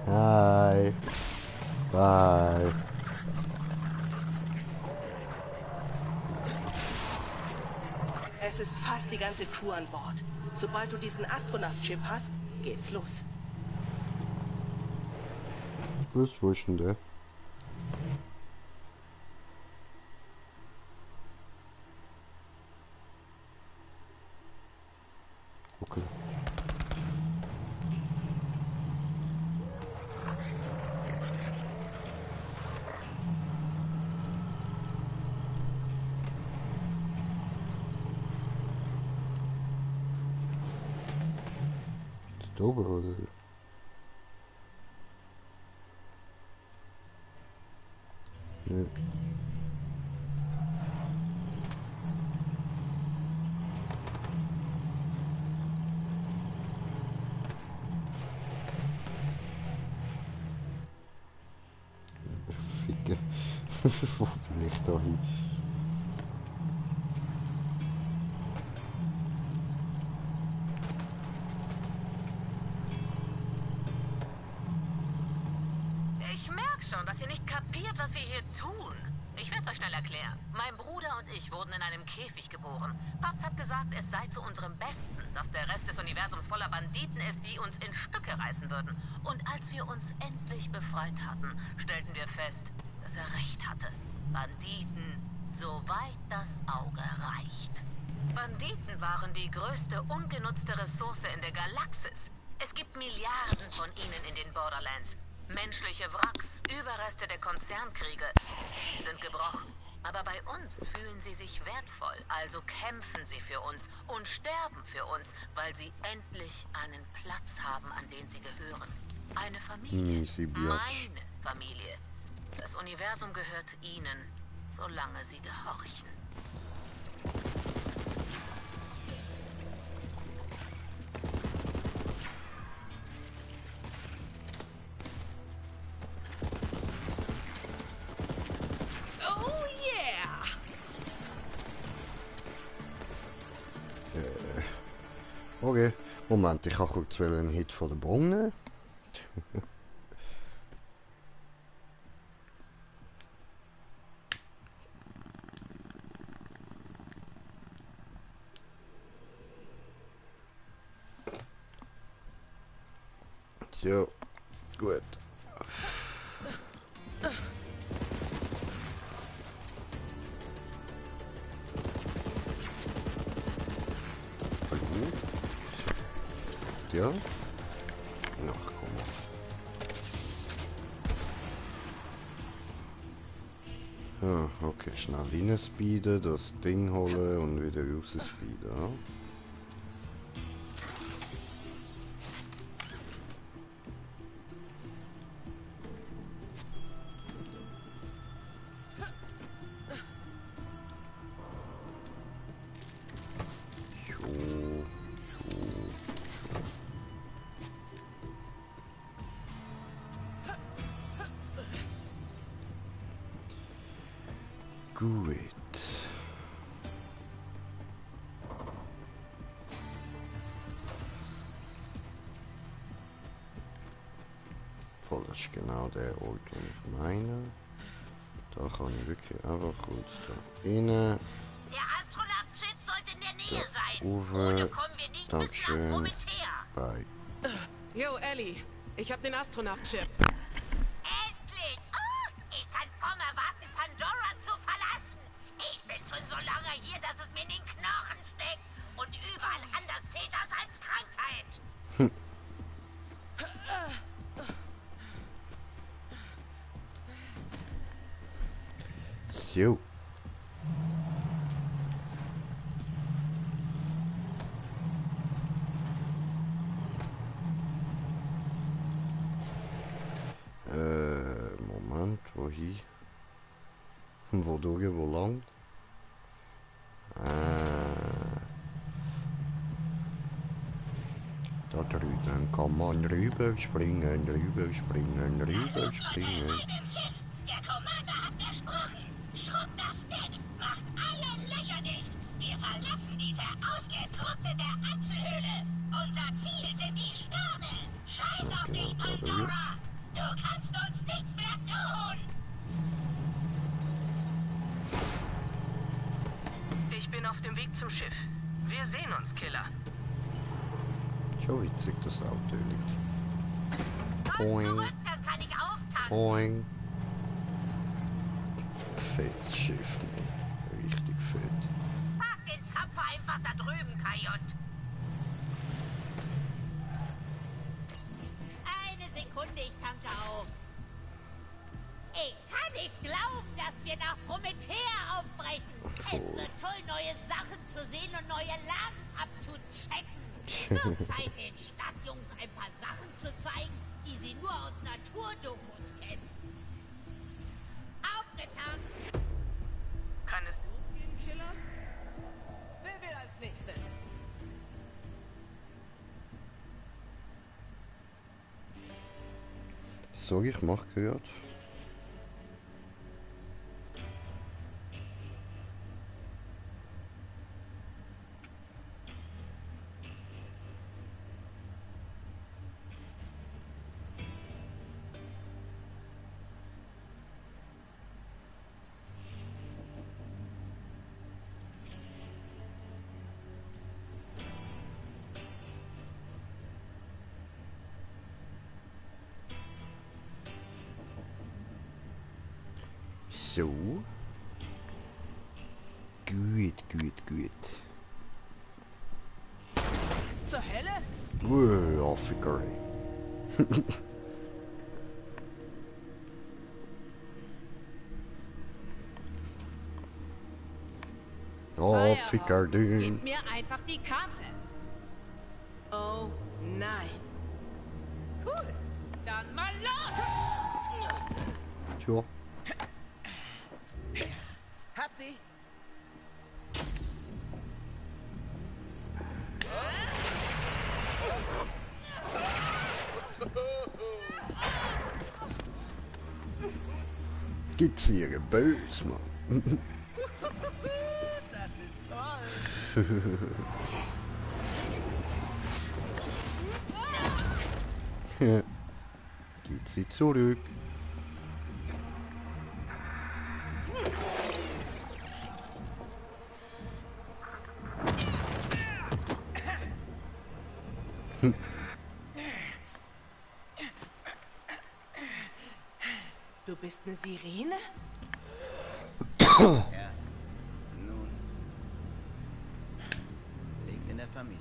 Hi. Bye. Es ist fast die ganze Crew an Bord. Sobald du diesen Astronaut-Chip hast, geht's los. Wo ist denn der? Okay. Ist da oben oder? Nee. Ficke. Wo will ich da hin? Ich merke schon, dass ihr nicht kapiert, was wir hier tun. Ich werde es euch schnell erklären. Mein Bruder und ich wurden in einem Käfig geboren. Paps hat gesagt, es sei zu unserem Besten, dass der Rest des Universums voller Banditen ist, die uns in Stücke reißen würden. Und als wir uns endlich befreit hatten, stellten wir fest, dass er recht hatte. Banditen, soweit das Auge reicht. Banditen waren die größte ungenutzte Ressource in der Galaxis. Es gibt Milliarden von ihnen in den Borderlands. Menschliche Wracks, Überreste der Konzernkriege. Sie sind gebrochen. Aber bei uns fühlen sie sich wertvoll, also kämpfen sie für uns und sterben für uns, weil sie endlich einen Platz haben, an den sie gehören. Eine Familie. Meine Familie. Das Universum gehört ihnen, solange sie gehorchen. Oh yeah! Okay. Moment, ich kann kurz einen Hit von der Bon nehmen. So, gut. Ja. Ach, komm. Ja, okay, schnell reinspeeden, das Ding holen und wieder rausspeeden. Ja. Gut. Voll, das ist genau der Ort, den ich meine. Da kann ich wirklich einfach kurz da rein. Der Astronaut-Chip sollte in der Nähe sein. Uwe, Ohne kommen wir nicht bis nach Dankeschön. Promethea. Bye. Yo, Ellie, ich hab den Astronaut-Chip. Endlich! Oh, ich kann's kaum erwarten, Pandora zu verlassen. Ich bin schon so lange hier, dass es mir in den Knochen steckt. Und überall anders zählt das als Krankheit. So. Moment, wohin? Wodurch, wo lang? Da drüben kann man rüberspringen, rüberspringen, rüberspringen. Der Commander hat gesprochen. Schrubbt das Deck, macht alle Löcher dicht. Wir verlassen diese ausgetrocknete Achselhöhle. Unser Ziel sind die Sterne. Scheiß auf dich, Pandora. Du kannst uns nichts mehr tun. Ich bin auf dem Weg zum Schiff. Wir sehen uns, Killer. Schon witzig, das Auto liegt. Komm Boing. zurück, dann kann ich auftanken. Boing. Fettes Schiff, Mann. Richtig fett. Pack den Zapfer einfach da drüben, Kajot. Eine Sekunde, ich tanke auf. Ich kann nicht glauben, dass wir nach Promethea aufbrechen. Es wird toll, neue Sachen zu sehen und neue Lagen abzuchecken. Wird Zeit, den Stadtjungs ein paar Sachen zu zeigen, die sie nur aus Naturdokus kennen. Aufgetankt! Kann es Losgehen, Killer? Wer will als nächstes? So, ich mach gerade. So. Gut, gut, gut. Was zur Hölle? Afrika. Afrika, Gib mir einfach die Karte. Oh nein. Cool. Dann mal los! Tja. Hab sie! Gibt's hier böse, Mann. Das ist toll! Geht sie zurück. Du bist eine Sirene? Ja. Nun. Liegt in der Familie.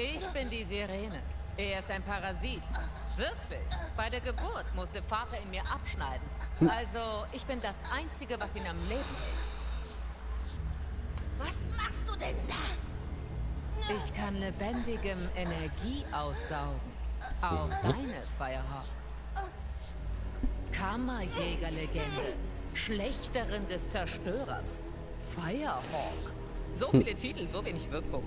Ich bin die Sirene. Er ist ein Parasit. Wirklich. Bei der Geburt musste Vater ihn mir abschneiden. Also, ich bin das Einzige, was ihn am Leben hält. Was machst du denn da? Ich kann lebendigem Energie aussaugen. Auch deine, Firehawk. Kammerjägerlegende. Schlechterin des Zerstörers. Firehawk. So viele Titel, so wenig Wirkung.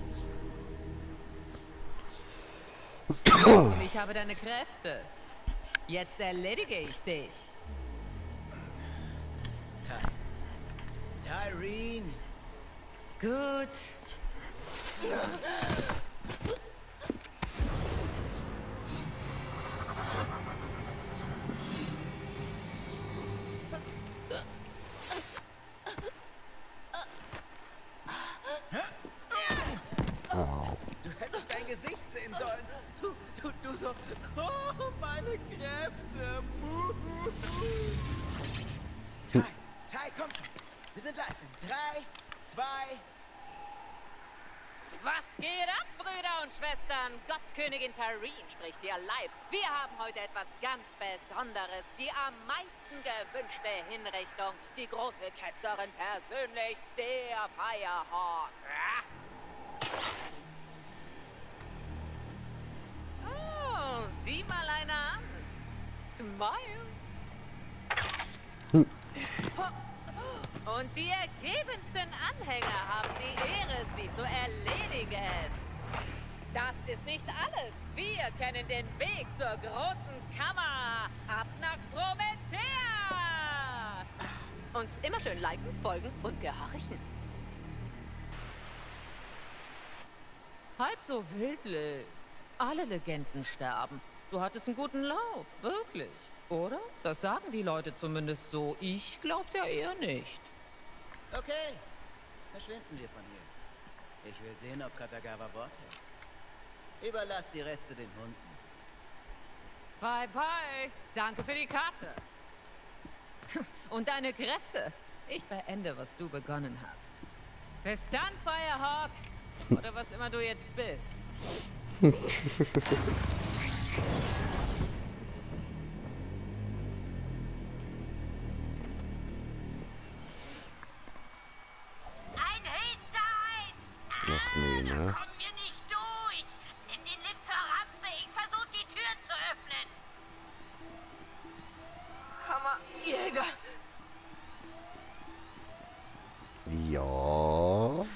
Und ich habe deine Kräfte. Jetzt erledige ich dich. Tyreen! Gut. Au. Du hättest dein Gesicht sehen sollen. Du so. Oh, meine Kräfte. Ty, komm schon. Wir sind live. In 3, 2. Was geht ab, Brüder und Schwestern? Gottkönigin Tyreen spricht hier live. Wir haben heute etwas ganz Besonderes. Die am meisten gewünschte Hinrichtung. Die große Ketzerin persönlich, der Firehawk. Oh, sieh mal einer an. Smile. Und die ergebensten Anhänger haben die Ehre, sie zu erledigen. Das ist nicht alles. Wir kennen den Weg zur großen Kammer. Ab nach Promethea. Und immer schön liken, folgen und gehorchen. Halb so wildlich. Alle Legenden sterben. Du hattest einen guten Lauf, wirklich. Oder? Das sagen die Leute zumindest so. Ich glaub's ja eher nicht. Okay. Verschwinden wir von hier. Ich will sehen, ob Katagawa Wort hält. Überlass die Reste den Hunden. Bye, bye. Danke für die Karte. Und deine Kräfte. Ich beende, was du begonnen hast. Bis dann, Firehawk. Oder was immer du jetzt bist. Ein Hinterhalt! Ach nee, Da ne? kommen wir nicht durch! Nimm den Lift zur Rampe, ich versuche die Tür zu öffnen! Kammerjäger. Ja.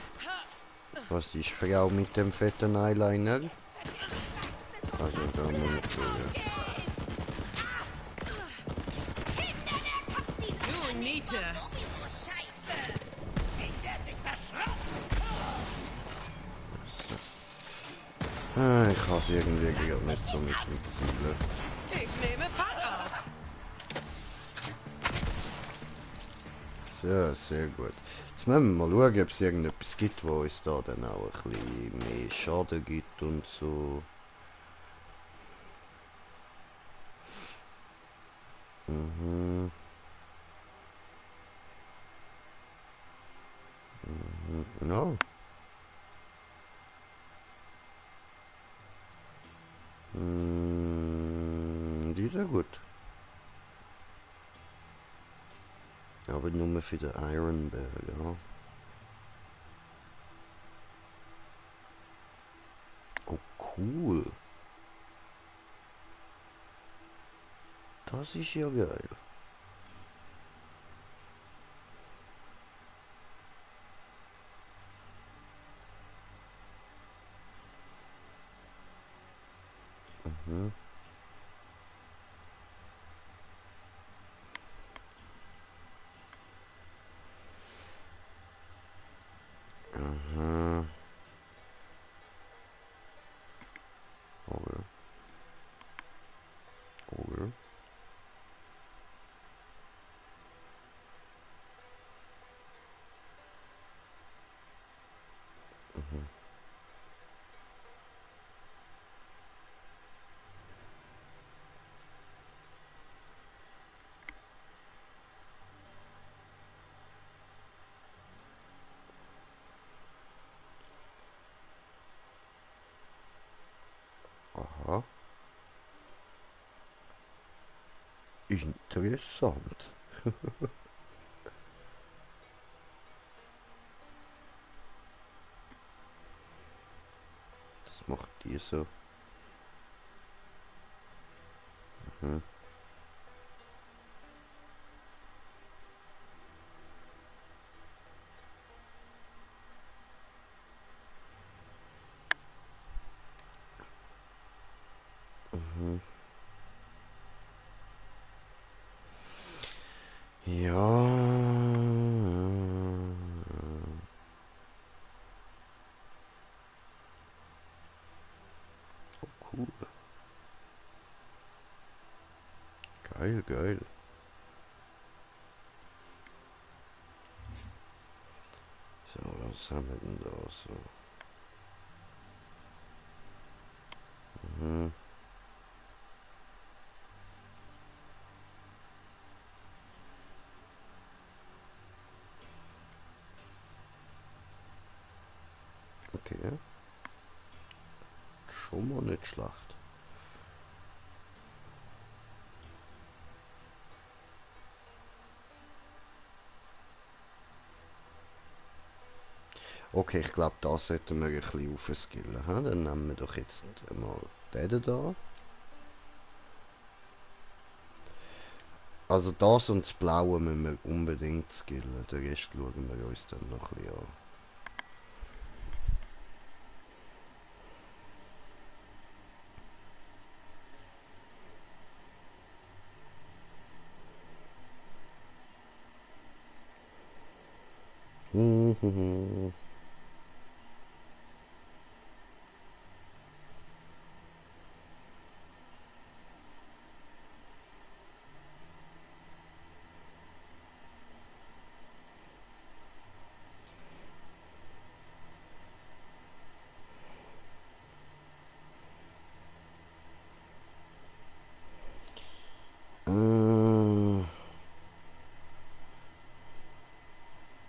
Was ist Frau mit dem fetten Eyeliner? Also da muss ich Du Niete! ich kann es irgendwie gerade nicht so mit Zielen. Ich nehme Fahrt auf! Sehr, sehr gut. Jetzt müssen wir mal schauen, ob es irgendetwas gibt, wo uns da dann auch ein bisschen mehr Schaden gibt und so. Mhm. No. Die ist ja gut. Aber nur für den Iron Bear, ja. Oh, cool. Das ist ja geil. Mhm. Aha. Okay. Okay. Mhm. Aha. Interessant. Das macht die so. Mhm. Mhm. Ja. Oh, cool. Geil, geil. So, was haben wir denn da so? Mhm. Okay. Schon mal nicht schlecht. Okay, ich glaube, da sollten wir ein bisschen aufskillen. Dann nehmen wir doch jetzt mal den da. Also das und das Blaue müssen wir unbedingt skillen. Den Rest schauen wir uns dann noch ein bisschen an.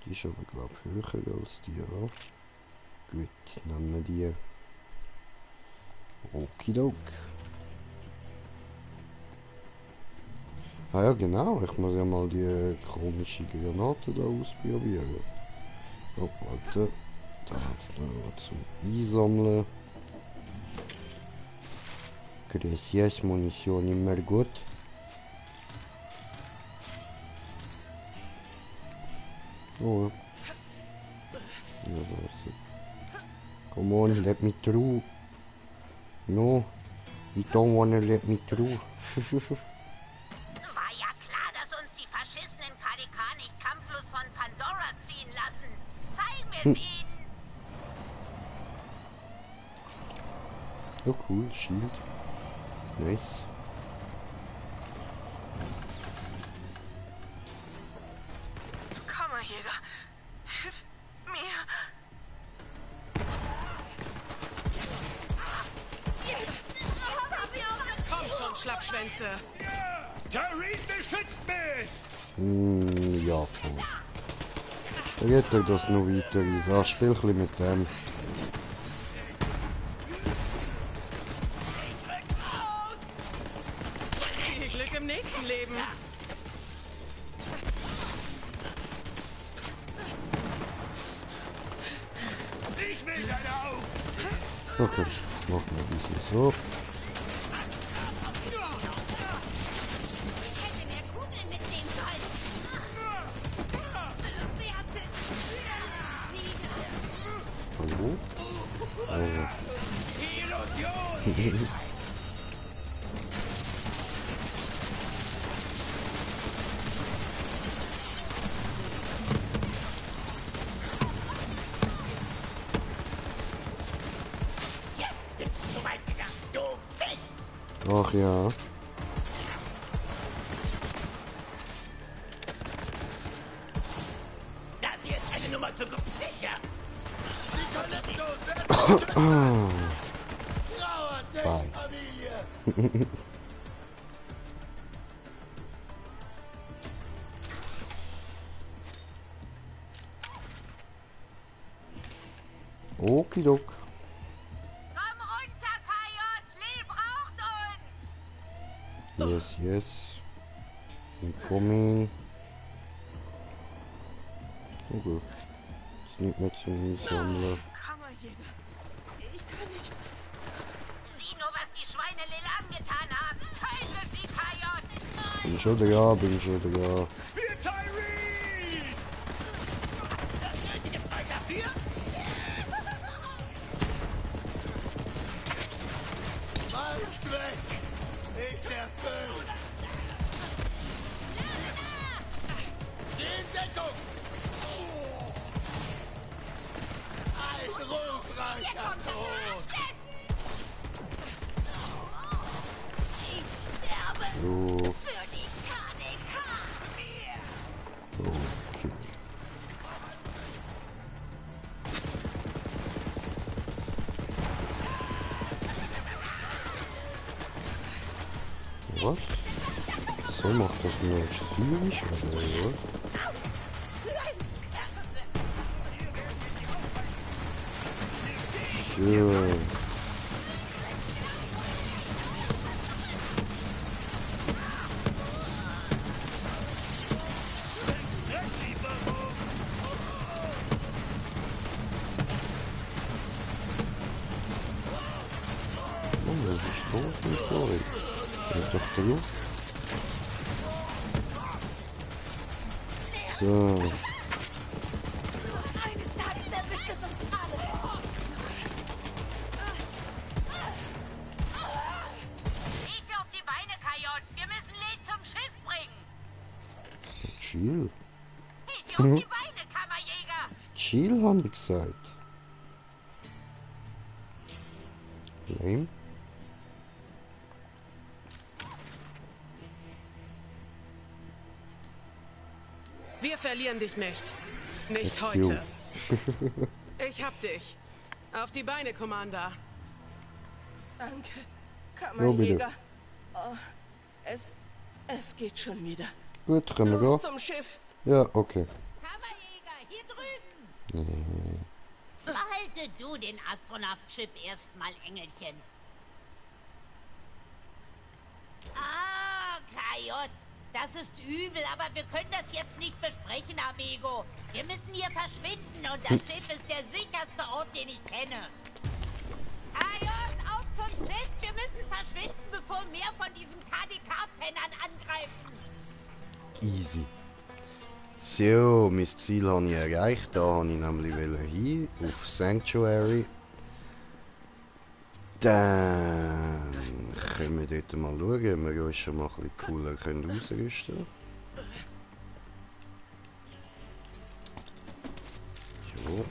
Die ist aber glaube ich höher als die, ja. Gut, nehmen wir die. Okidok. Ah ja genau, ich muss ja mal die komische Granate da ausprobieren. Oh, warte. Da hat's noch zum Einsammeln. Gracias, Munition immer gut. Oh. Ja, da ist sie. Come on, let me through. No, you don't wanna let me through. War ja klar, dass uns die verschissenen KDK nicht kampflos von Pandora ziehen lassen. Zeigen wir es ihnen. Oh cool, Shield. Nice. Komm mal, Jäger. Hilf mir. Komm schon, Schlappschwänze. Ja! Tareen beschützt mich! Ja, voll. Dann geht euch das noch weiter rein. Ja, spiel ein bisschen mit dem. Viel Glück im nächsten Leben. Ich will deine Augen! Okay, machen wir ein bisschen so. Ich hätte mehr Kugeln mitnehmen sollen. Werte. Hallo? Also. Illusion! Jetzt bist du so weit gegangen, du Ach ja. Das hier ist eine Nummer zu gut. Sicher. Bye. Okidok. Komm runter, Kajot! Lee braucht uns! Yes, yes. Incoming. Okay. Ist nicht mehr zum Sammeln. Kammerjäger. Ich kann nicht. Sieh nur, was die Schweine Lil angetan haben! Töte sie, Kajot! Bin schon da, bin schon da. Für Tyree! Seid ihr bereit dafür? Mein Zweck ist erfüllt. In Deckung! Ein ruhmreicher Tod! Ich sterbe So, für die KDK! okay. Was? So macht das nur schwierig, oder was? Schön. Oh, das ist doof nicht durch. Das ist doch genug. So. Eines Tages erwischt es uns alle! Hilfe auf die Beine, Kajot! Wir müssen Lee zum Schiff bringen! Chill. Hilfe auf die Beine, Kammerjäger! Chill, habe ich gesagt. Lame. Wir verlieren dich nicht. Nicht Jo. heute. Ich hab dich. Auf die Beine, Commander. Danke, Jo, bitte. Kammerjäger. Oh, es geht schon wieder. Gut, können wir Los gehen? zum Schiff. Ja, okay. Kammerjäger, hier drüben! Behalte du den Astronaut-Chip erstmal, Engelchen. Ah, Kajot, das ist übel, aber wir können das jetzt nicht besprechen, Amigo. Wir müssen hier verschwinden und das Schiff ist der sicherste Ort, den ich kenne. Kajot, auf zum Schiff! Wir müssen verschwinden, bevor mehr von diesen KDK-Pennern angreifen. Easy. So, mein Ziel habe ich erreicht. Da habe ich nämlich hin, auf Sanctuary. Dann können wir dort mal schauen, ob wir uns schon mal ein bisschen cooler ausrüsten können. So.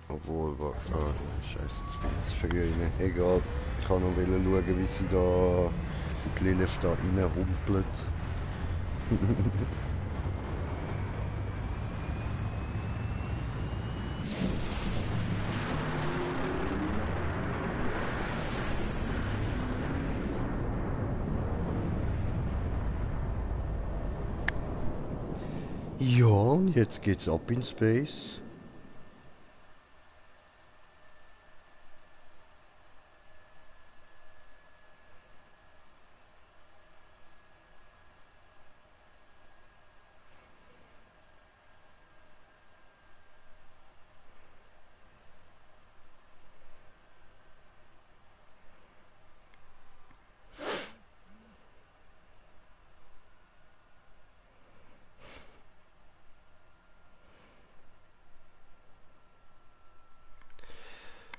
Obwohl, scheiße, jetzt verliere ich nicht. Egal, ich kann noch schauen, wie sie da, die Lilith da reinhumpelt. Ja, und jetzt geht's ab in Space.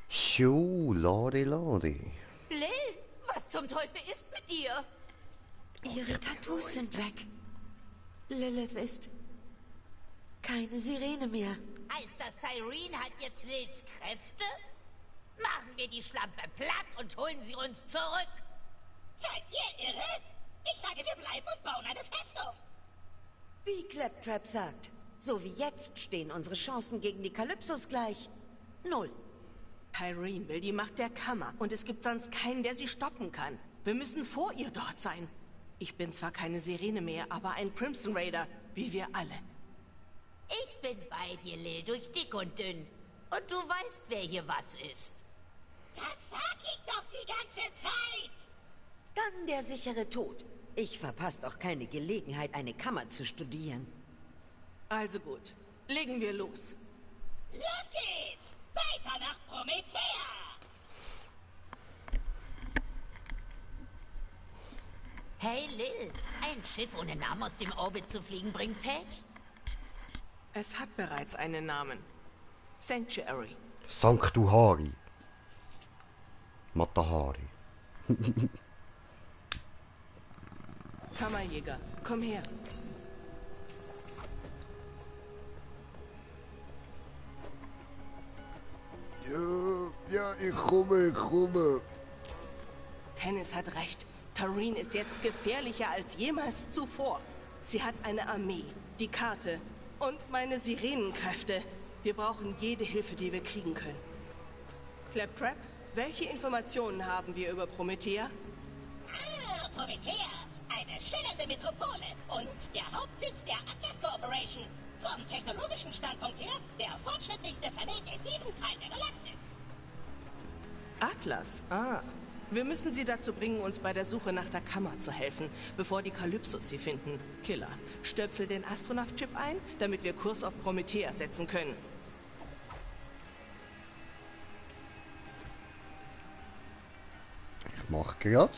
So, lade. Lil, was zum Teufel ist mit dir? Ihre Tattoos sind weg. Lilith ist keine Sirene mehr. Heißt das, Tyreen hat jetzt Lils Kräfte? Machen wir wir die Schlampe platt und holen sie uns zurück. Seid ihr irre? Ich sage, wir bleiben und bauen eine Festung. Wie Claptrap sagt, so wie jetzt stehen unsere Chancen gegen die Kalypsos gleich 0. Irene will die Macht der Kammer und es gibt sonst keinen, der sie stoppen kann. Wir müssen vor ihr dort sein. Ich bin zwar keine Sirene mehr, aber ein Crimson Raider, wie wir alle. Ich bin bei dir, Lil, durch dick und dünn. Und du weißt, wer hier was ist. Das sag ich doch die ganze Zeit. Dann der sichere Tod. Ich verpasse doch keine Gelegenheit, eine Kammer zu studieren. Also gut, legen wir los. Los geht's! Weiter nach Promethea! Hey, Lil, ein Schiff ohne Namen aus dem Orbit zu fliegen bringt Pech? Es hat bereits einen Namen. Sanctuary. Sanctuary. Matahari. Kammerjäger, komm her. Ja, ich komme. Tennis hat recht. Tareen ist jetzt gefährlicher als jemals zuvor. Sie hat eine Armee, die Karte und meine Sirenenkräfte. Wir brauchen jede Hilfe, die wir kriegen können. Claptrap, welche Informationen haben wir über Promethea? Ah, Promethea, eine schillernde Metropole und der Hauptsitz der Atlas Corporation. Vom technologischen Standpunkt her der fortschrittlichste Planet in diesem Teil der Galaxis. Atlas? Ah. Wir müssen sie dazu bringen, uns bei der Suche nach der Kammer zu helfen, bevor die Kalypsos sie finden. Killer, stöpsel den Astronaut-Chip ein, damit wir Kurs auf Promethea setzen können. Ich mach grad.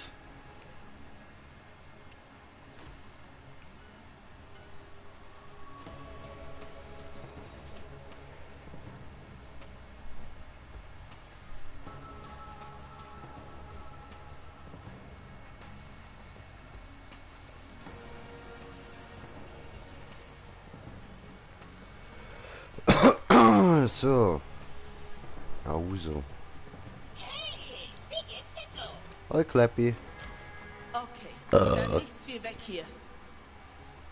So. Also. Hey, wie geht's denn so? Hi, Clappy. Okay, dann nichts wie weg hier.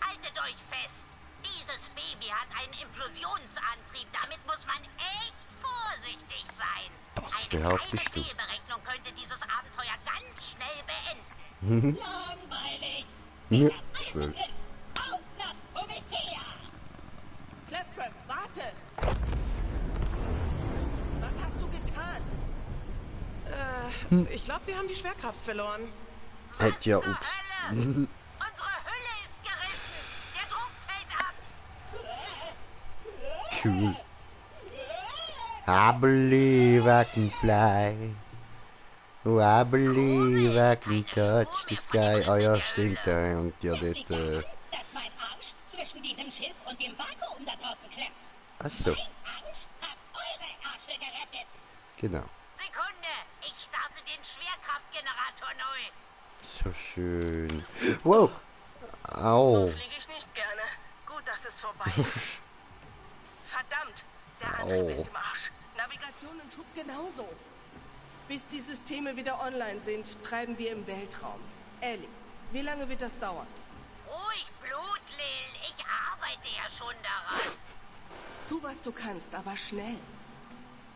Haltet euch fest. Dieses Baby hat einen Implosionsantrieb. Damit muss man echt vorsichtig sein. Das Eine behauptest kleine du. Fehlberechnung könnte dieses Abenteuer ganz schnell beenden. Langweilig. Ja, schön. Auf nach Promethea. Claptrap, warte! Was hast du getan? Ich glaube, wir haben die Schwerkraft verloren. Hätte ja, Zur ups. Hölle! Unsere Hülle ist gerissen. Der Druck fällt ab. Cool. I believe I can fly. Oh, I believe I can touch the sky. Ah ja, stimmt, der hängt ja dort. Dass mein Arsch zwischen diesem Schiff und dem Vakuum da draußen klemmt. Achso, Mein Arsch hat eure Arsche gerettet. genau. Sekunde, ich starte den Schwerkraftgenerator neu. So schön. Wow. Au. So fliege ich nicht gerne. Gut, dass es vorbei ist. Verdammt, der Antrieb ist im Arsch. Navigation und Schub genauso. Bis die Systeme wieder online sind, treiben wir im Weltraum. Ellie, wie lange wird das dauern? Ruhig Blut, Lil. Ich arbeite ja schon daran. Tu, was du kannst, aber schnell.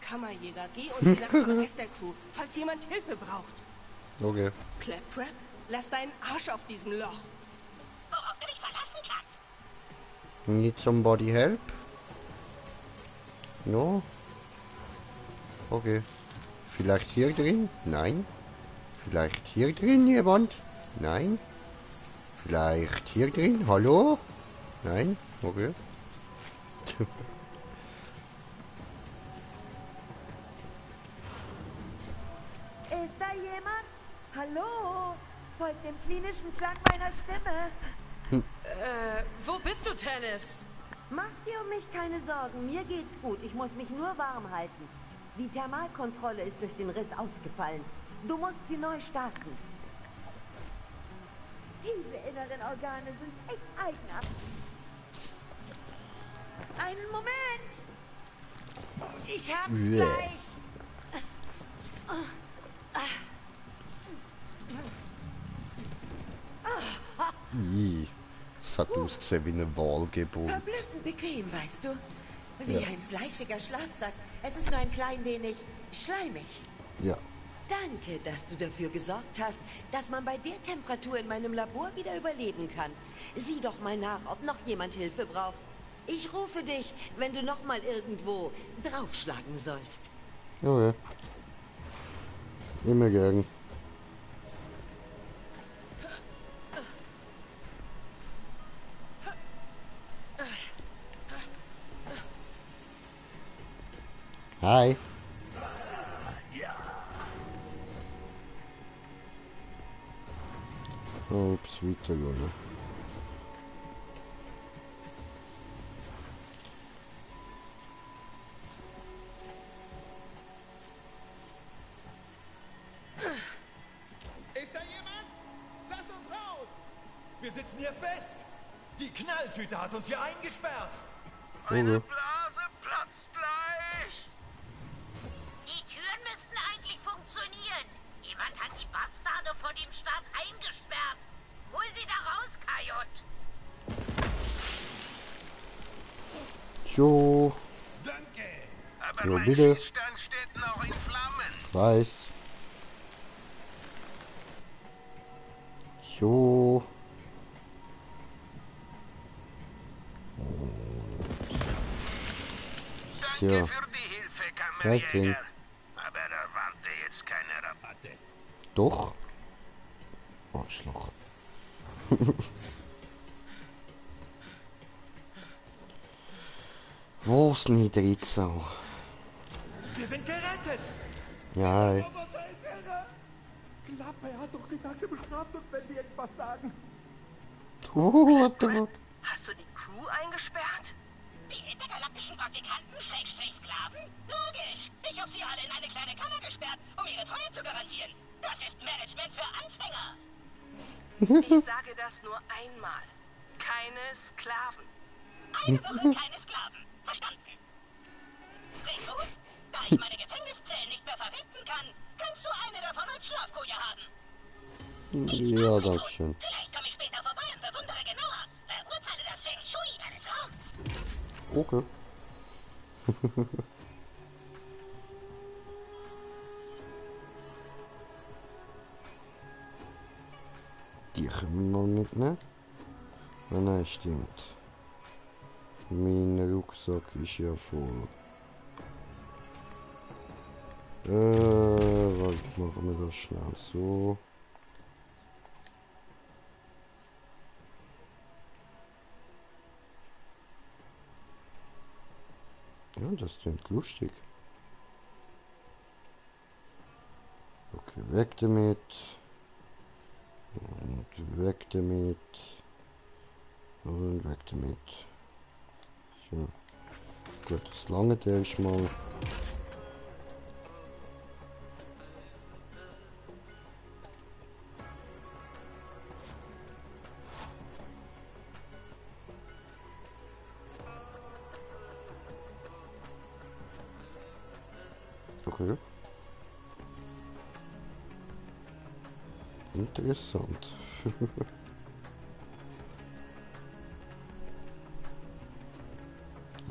Kammerjäger, geh und sieh nach dem Rest der Crew, falls jemand Hilfe braucht. Okay. Claptrap, lass deinen Arsch auf diesem Loch. Worauf du dich verlassen kannst. Need somebody help? No? Okay. Vielleicht hier drin? Nein. Vielleicht hier drin jemand? Nein. Vielleicht hier drin? Hallo? Nein? Okay. Ist da jemand? Hallo? Folgt dem klinischen Klang meiner Stimme. Wo bist du, Tennis? Mach dir um mich keine Sorgen, mir geht's gut. Ich muss mich nur warm halten. Die Thermalkontrolle ist durch den Riss ausgefallen. Du musst sie neu starten. Diese inneren Organe sind echt eigenartig. Einen Moment! Ich hab's Yeah. gleich! Ih, das hat ausgesehen wie eine Wahlgeburt. Verblüffend bequem, weißt du? Wie Ja. ein fleischiger Schlafsack. Es ist nur ein klein wenig schleimig. Ja. Danke, dass du dafür gesorgt hast, dass man bei der Temperatur in meinem Labor wieder überleben kann. Sieh doch mal nach, ob noch jemand Hilfe braucht. Ich rufe dich, wenn du noch mal irgendwo draufschlagen sollst. Okay. Immer gern. Hi. Ups, weitergehen. Ist da jemand? Lass uns raus! Wir sitzen hier fest! Die Knalltüte hat uns hier eingesperrt! Eine Blase platzt gleich! Die Türen müssten eigentlich funktionieren. Jemand hat die Bastarde vor dem Start eingesperrt. Hol sie da raus, Kajot. Jo, Danke! Aber Jo, mein bitte. Schießstand steht noch in Flammen! weiß. Jo. Danke Ja. für die Hilfe, Kein Ding. Kammerjäger. Aber erwarte jetzt keine Rabatte. Doch. Arschloch. Wo's Niedrigsau? Wir sind gerettet! Ja, ey. Aber da ist er! Klappe, er hat doch gesagt, er bestraft uns, wenn wir etwas sagen. What the fuck? Hast du die Crew eingesperrt? Die intergalaktischen Praktikanten, Sklaven? Logisch. Ich habe sie alle in eine kleine Kammer gesperrt, um ihre Treue zu garantieren. Das ist Management für Anfänger. Ich sage das nur einmal. Keine Sklaven. Eine Woche keine Sklaven. Verstanden. Rekus, da ich meine Gefängniszellen nicht mehr verwenden kann, kannst du eine davon als Schlafkoje haben. Ja, danke schön. Vielleicht komme ich später vorbei und bewundere genauer. Beurteile das Feng Shui deines Raums. Okay. Die können wir mal mitnehmen. Ah, nein, stimmt. Mein Rucksack ist ja voll. Was machen wir das schnell so? Ja, das klingt lustig. Okay, weg damit. Und weg damit. Und weg damit. So. Gut, das lange erstmal. Okay. Interessant.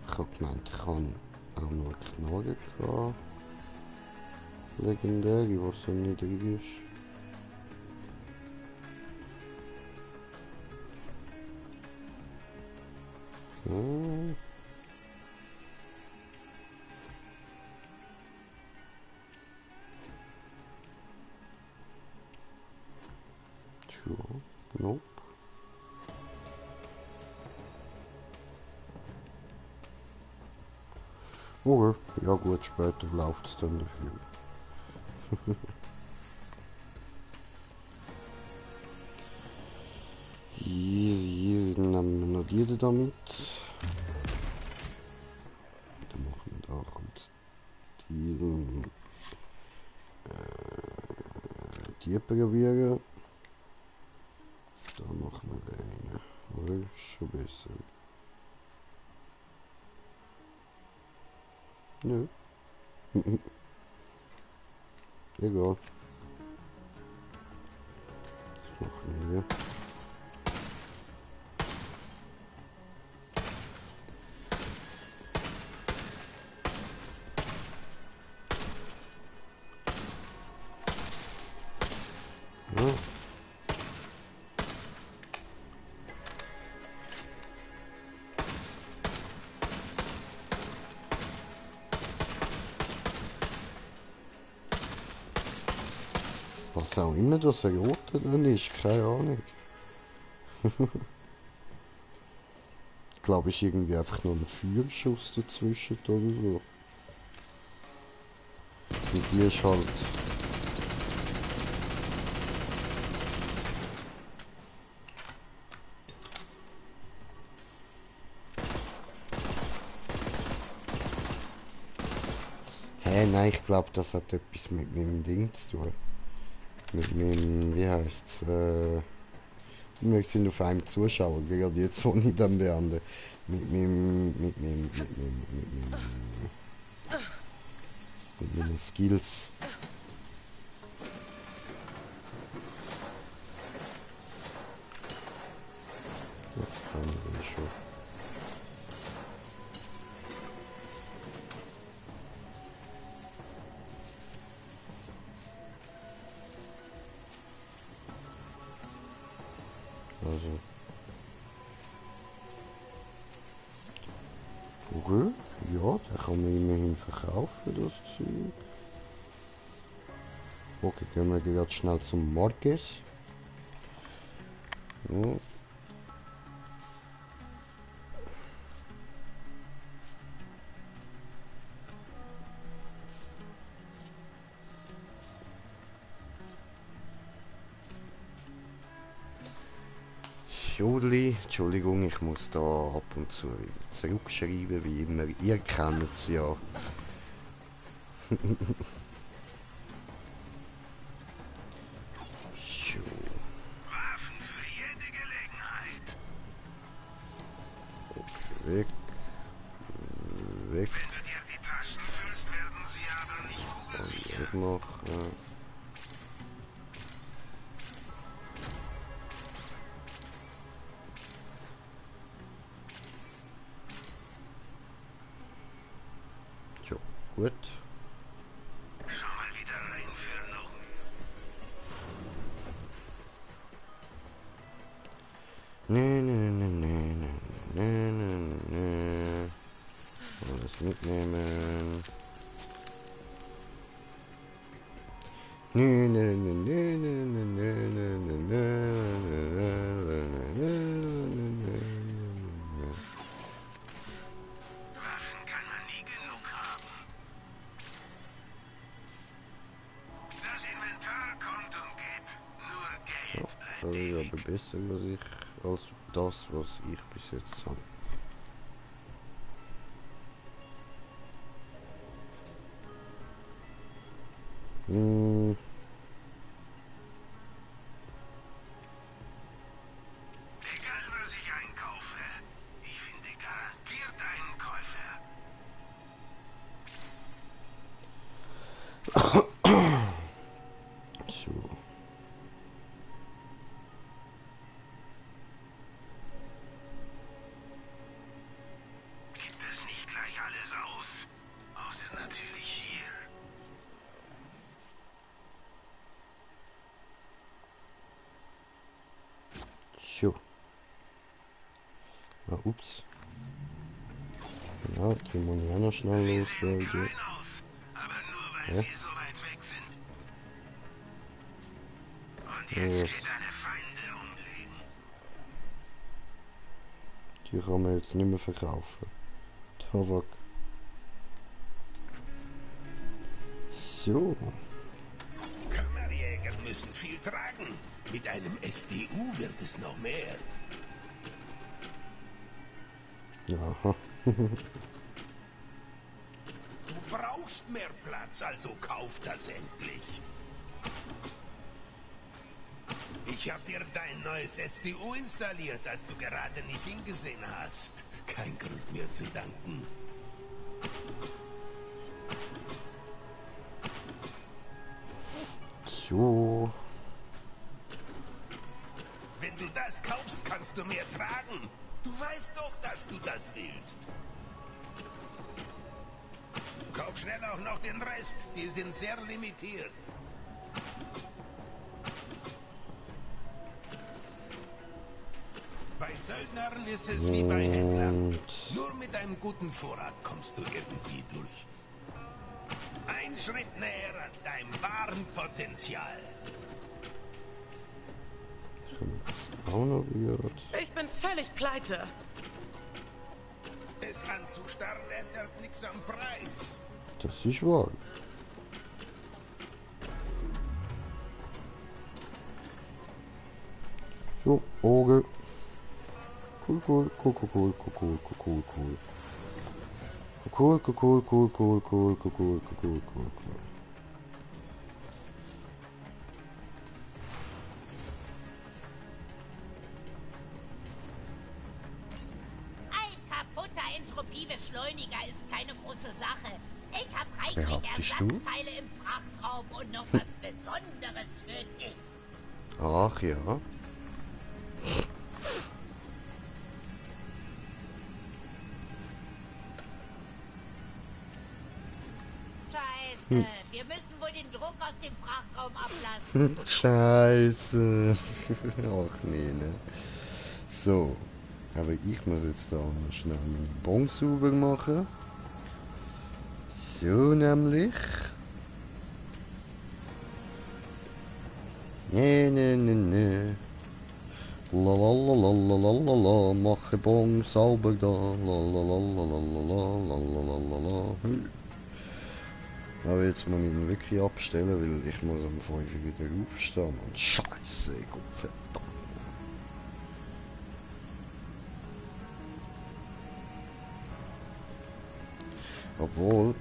Ich habe gemeint, ich kann auch noch eine Knarre gehabt. Legendäre, die so niedrig ist. Okay. Sure. Nope. Okay, ja gut, später läuft es dann dafür. Easy, dann nehmen wir noch die da mit. Dann machen wir da kurz diesen die probieren. Da machen wir den. Oder? Schon besser. Nö. Egal. Das machen wir. Was auch immer das Rote dann ist, keine Ahnung. Ich glaube, es ist irgendwie einfach nur ein Feuerschuss dazwischen oder so. Und die ist halt... Nein, ich glaube, das hat etwas mit meinem Ding zu tun. Mit meinem, wie heißt's, wir sind auf einem Zuschauer, gerade jetzt, wo ich dann beende. Mit meinen Skills. Ja, kann ich schon. Also. Ruhe? Ja, der kann man immerhin verkaufen, das Zeug. Okay, gehen wir gerade schnell zum Marquez. Ja. Jodli, Entschuldigung, ich muss da ab und zu zurückschreiben, wie immer. Ihr kennt es ja. So. Waffen für jede Gelegenheit. Okay, weg. Weg. Wenn du dir die Taschen füllst, werden sie aber nicht kugelsicher. Und noch. Gut. Schau mal wieder rein für noch. Alles mitnehmen. Waffen kann man nie genug haben. Das Inventar kommt und geht. Nur Geld bleibt Das ist ewig. aber besser als das, was ich bis jetzt habe. Egal was ich einkaufe, ich finde garantiert einen Käufer. So. Gibt es nicht gleich alles aus? Außer natürlich hier. So. Ah, ups. Ja, die muss ich auch noch schnell Sehen loswerden. klein aus, aber nur weil Ja. sie so weit weg sind. Und Ja, jetzt das- steht deine Feinde umlegen. Die kann man jetzt nicht mehr verkaufen. Tabak. So. Kammerjäger müssen viel tragen. Mit einem SDU wird es noch mehr. Ja. Du brauchst mehr Platz, also kauf das endlich. Ich hab dir dein neues SDU installiert, das du gerade nicht hingesehen hast. Kein Grund mir zu danken. So. Wenn du das kaufst, kannst du mehr tragen. Du weißt doch, dass du das willst. Kauf schnell auch noch den Rest. Die sind sehr limitiert. Bei Söldnern ist es wie bei Händlern. Nur mit einem guten Vorrat kommst du irgendwie durch. Ein Schritt näher an deinem wahren Potenzial. Auch noch gehört. Ich bin völlig pleite. Es anzustarren ändert nichts am Preis. Das ist wahr. So, Auge. Cool, cool, cool, cool, cool, cool, cool, cool, cool. Cool, cool, cool, cool, cool, cool, cool, cool, cool, cool. Ein kaputter Entropiebeschleuniger ist keine große Sache. Ich habe reichlich Ersatzteile im Frachtraum und noch was Besonderes für dich. Ach ja. Scheiße, wir müssen wohl den Druck aus dem Frachtraum ablassen. Scheiße. Ach nee, ne? So. Aber ich muss jetzt da noch schnell meine Bon sauber machen. So nämlich. Ne. Lalalalalalala, mache Bon sauber da. Lalalalalalala. Aber jetzt muss ich ihn wirklich abstellen, weil ich muss um 5 Uhr wieder aufstehen. Und Scheiße, Gott verdammt. Obwohl.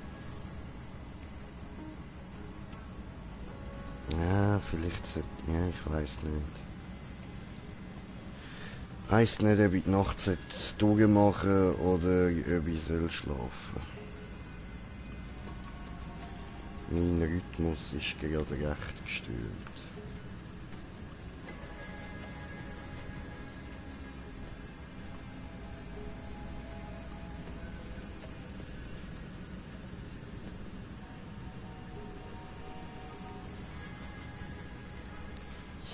Ja, vielleicht sollte. Ja, ich weiß nicht. Heißt nicht, ob ich die Nacht durchmachen oder ob ich soll schlafen. Mein Rhythmus ist gerade recht gestört.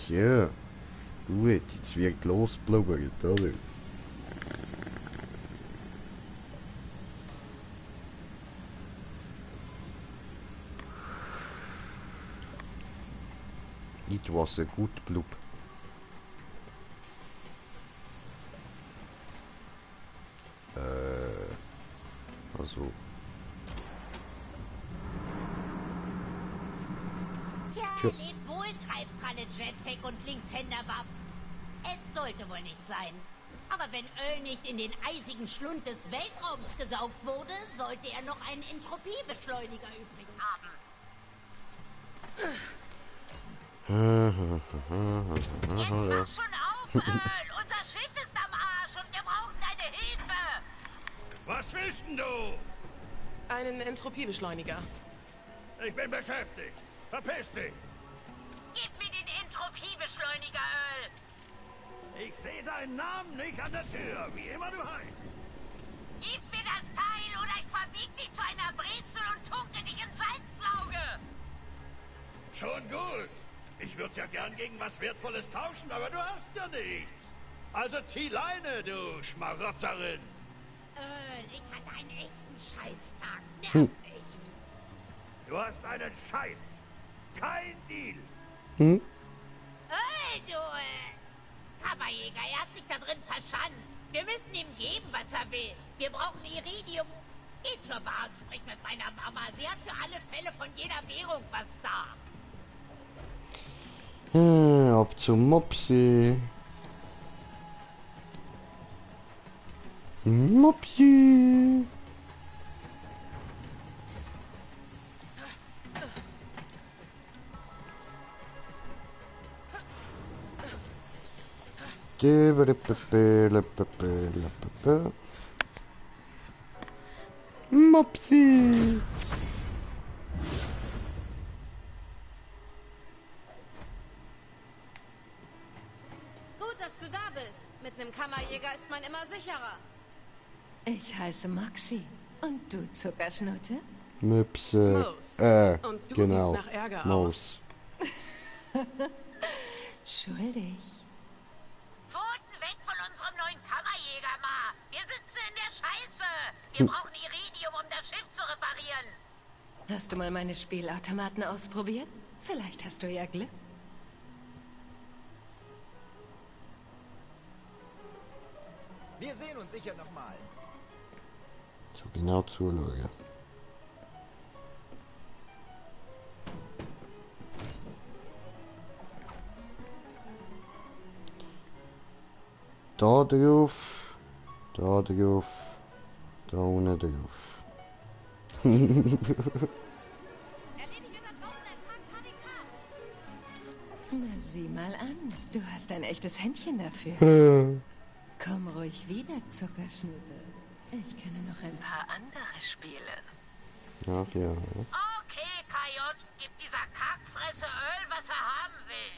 Ja, gut, jetzt wird losblubbert, oder? It was a good blub. Also. Tja, lebt wohl, Treibkralle, Jetpack und Linkshänderwapp. Es sollte wohl nicht sein. Aber wenn Öl nicht in den eisigen Schlund des Weltraums gesaugt wurde, sollte er noch einen Entropiebeschleuniger übrig haben. Jetzt mach schon auf, Öl! Unser Schiff ist am Arsch und wir brauchen deine Hilfe! Was willst denn du? Einen Entropiebeschleuniger. Ich bin beschäftigt. Verpiss dich! Gib mir den Entropiebeschleuniger, Öl! Ich sehe deinen Namen nicht an der Tür, wie immer du heißt. Gib mir das Teil oder ich verbieg dich zu einer Brezel und tunke dich ins Salzlauge! Schon gut. Ich würde ja gern gegen was Wertvolles tauschen, aber du hast ja nichts. Also zieh Leine, du Schmarotzerin. Öl, ich hatte einen echten Scheißtag. Nerv nicht. Du hast einen Scheiß. Kein Deal. Öl, du... Kammerjäger, er hat sich da drin verschanzt. Wir müssen ihm geben, was er will. Wir brauchen Iridium. Geh zur Bahn, sprich mit meiner Mama. Sie hat für alle Fälle von jeder Währung was da. Ab zum Mopsi. Mopsi. Mopsi. Gut, dass du da bist. Mit einem Kammerjäger ist man immer sicherer. Ich heiße Moxie. Und du, Zuckerschnutte? Möpse. Und du genau. siehst nach Ärger Maus. Schuldig. Pfoten weg von unserem neuen Kammerjäger, Ma. Wir sitzen in der Scheiße. Wir brauchen Iridium, um das Schiff zu reparieren. Hast du mal meine Spielautomaten ausprobiert? Vielleicht hast du ja Glück. Wir sehen uns sicher nochmal. So genau zuschauen. Da drauf, da drauf, da unten drauf. Na, sieh mal an. Du hast ein echtes Händchen dafür. Komm ruhig wieder, Zuckerschnute. Ich kenne noch ein paar andere Spiele. Ach ja. Okay, Kajot, gib dieser Kackfresse Öl, was er haben will.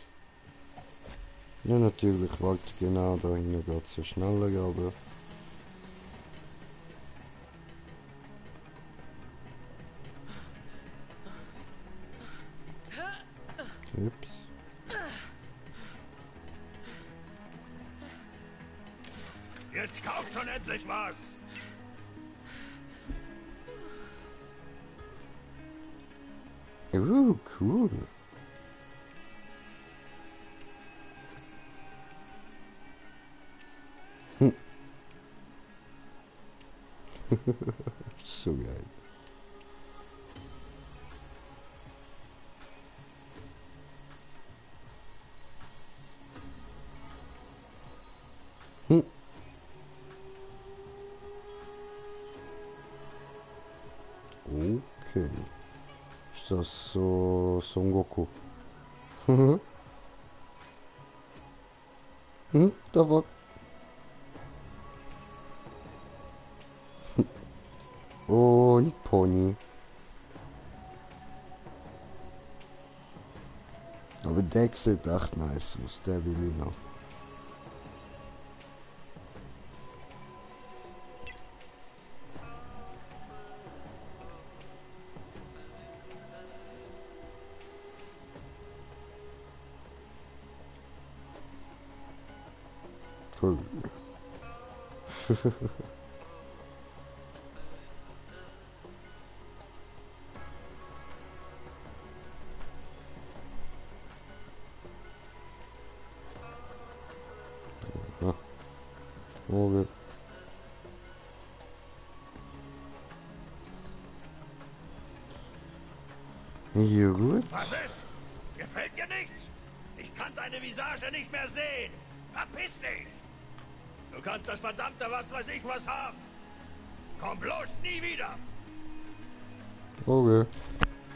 Ja, natürlich, warte, genau, da hinten geht es so schneller, aber... Ups. Jetzt kauf schon endlich was! Cool. So geil. Okay. Ist das so Son Goku? Da war... Und Pony. Aber der sieht echt nice aus, der will ich noch. Cool. Okay. Ja, gut. Was ist? Gefällt dir nichts? Ich kann deine Visage nicht mehr sehen. Verpiss dich! Du kannst das verdammte was weiß ich was haben. Komm bloß nie wieder! Okay.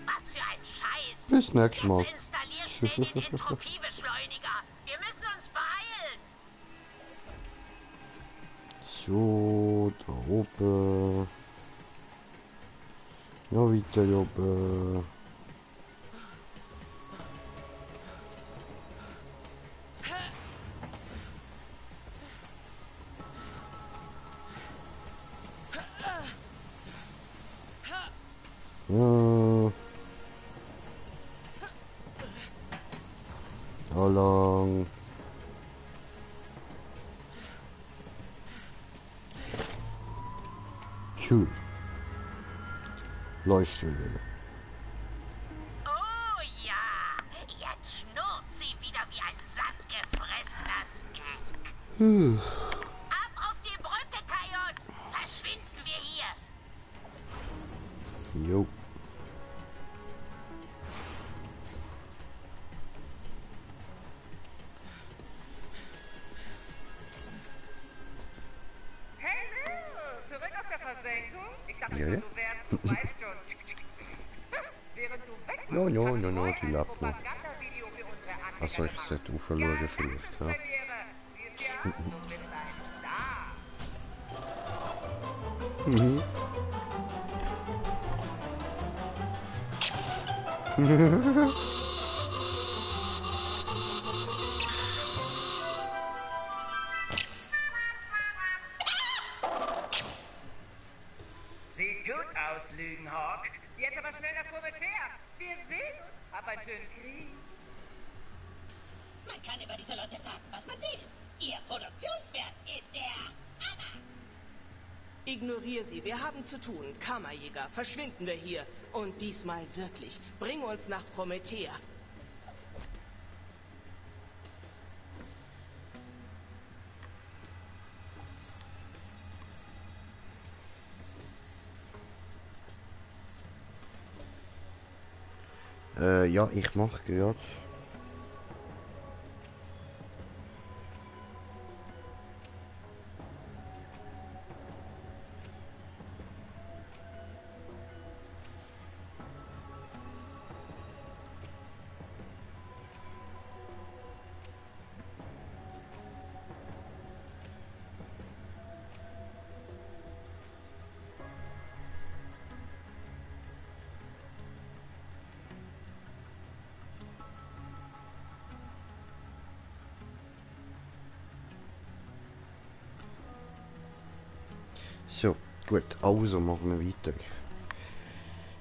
Was für ein Scheiß! Bis nächstes Mal. Jetzt installier schnell den Entropiebeschleuniger. Wir müssen uns beeilen. So, da oben. Noch weiter oben. Ja. Da lang. Cool. Leuchtwege. Oh ja, jetzt schnurrt sie wieder wie ein sattgefressener Skank. Ab auf die Brücke, Kajot! Verschwinden wir hier! Jo. Zurück aus der Versenkung? Ich dachte Ja, schon, ja. du wärst, du weißt schon. Während du weg warst, No, no, hab ich no, no, neu die ein Lappen. Propagandavideo für unsere Anhänger Achso, ich gemacht. sollte aufschauen vielleicht, ja. Premiere. Siehst dir an, du bist ein Star. Mhm. Sieht gut aus, Lügenhawk. Jetzt aber schnell nach Promethea. Wir sehen uns. Hab einen schönen Krieg. Man kann über diese Leute sagen, was man will. Ihr Produktionswert ist der Hammer. Ignoriere sie, wir haben zu tun. Kammerjäger, verschwinden wir hier. Und diesmal wirklich. Bring uns nach Promethea. Ja, ich mache gerade. So, gut, also machen wir weiter.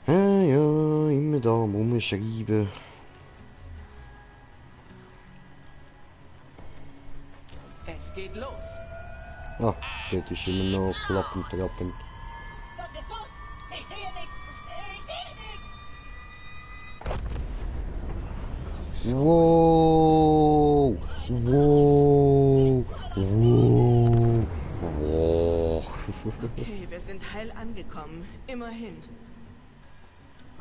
Ja, immer da am Rumschreiben. Es geht los. Ah, dort ist immer noch klappend, trappend. Was ist los? Ich sehe nichts! Ich sehe nichts! Wow! Wow! Wow! Wow! Okay, wir sind heil angekommen. Immerhin.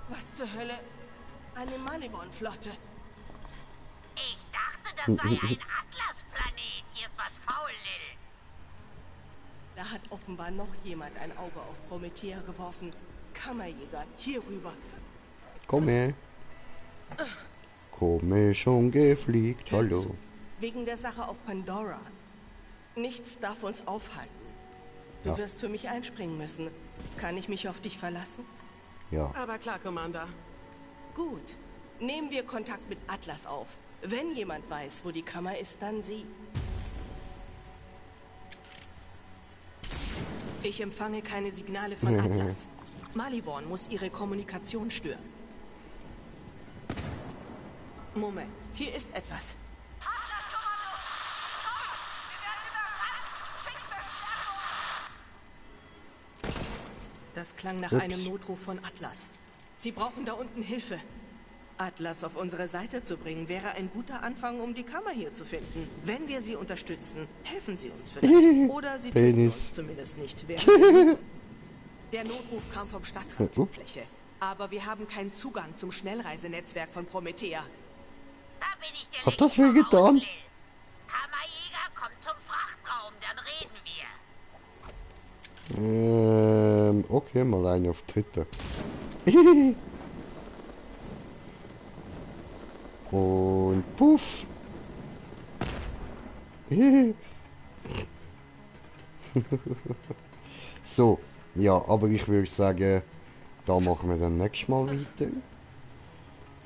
Was zur Hölle? Eine Malibon-Flotte. Ich dachte, das sei ein Atlas-Planet. Hier ist was faul, Lil. Da hat offenbar noch jemand ein Auge auf Promethea geworfen. Kammerjäger, hier rüber. Komm her. Komm her, schon gefliegt, hallo. Wegen der Sache auf Pandora. Nichts darf uns aufhalten. Du wirst für mich einspringen müssen. Kann ich mich auf dich verlassen? Ja. Aber klar, Commander. Gut. Nehmen wir Kontakt mit Atlas auf. Wenn jemand weiß, wo die Kammer ist, dann sie. Ich empfange keine Signale von Atlas. Maliborn muss ihre Kommunikation stören. Moment, hier ist etwas. Das klang nach einem Notruf von Atlas. Sie brauchen da unten Hilfe. Atlas auf unsere Seite zu bringen, wäre ein guter Anfang, um die Kammer hier zu finden. Wenn wir sie unterstützen, helfen sie uns vielleicht. Oder sie töten uns zumindest nicht, während wir suchen. Der Notruf kam vom Stadtrandfläche. Aber wir haben keinen Zugang zum Schnellreisenetzwerk von Promethea. Da bin ich dir Hat das weh getan? Kammerjäger, komm zum Frachtraum, dann reden wir. Okay, mal eine auf Twitter. Und puff. So, ja, aber ich würde sagen, da machen wir dann nächstes Mal weiter.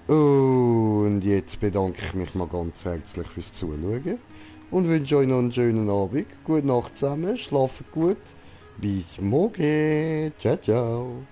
Und jetzt bedanke ich mich mal ganz herzlich fürs Zuschauen und wünsche euch noch einen schönen Abend. Gute Nacht zusammen, schlaft gut. Bis morgen. Ciao, ciao.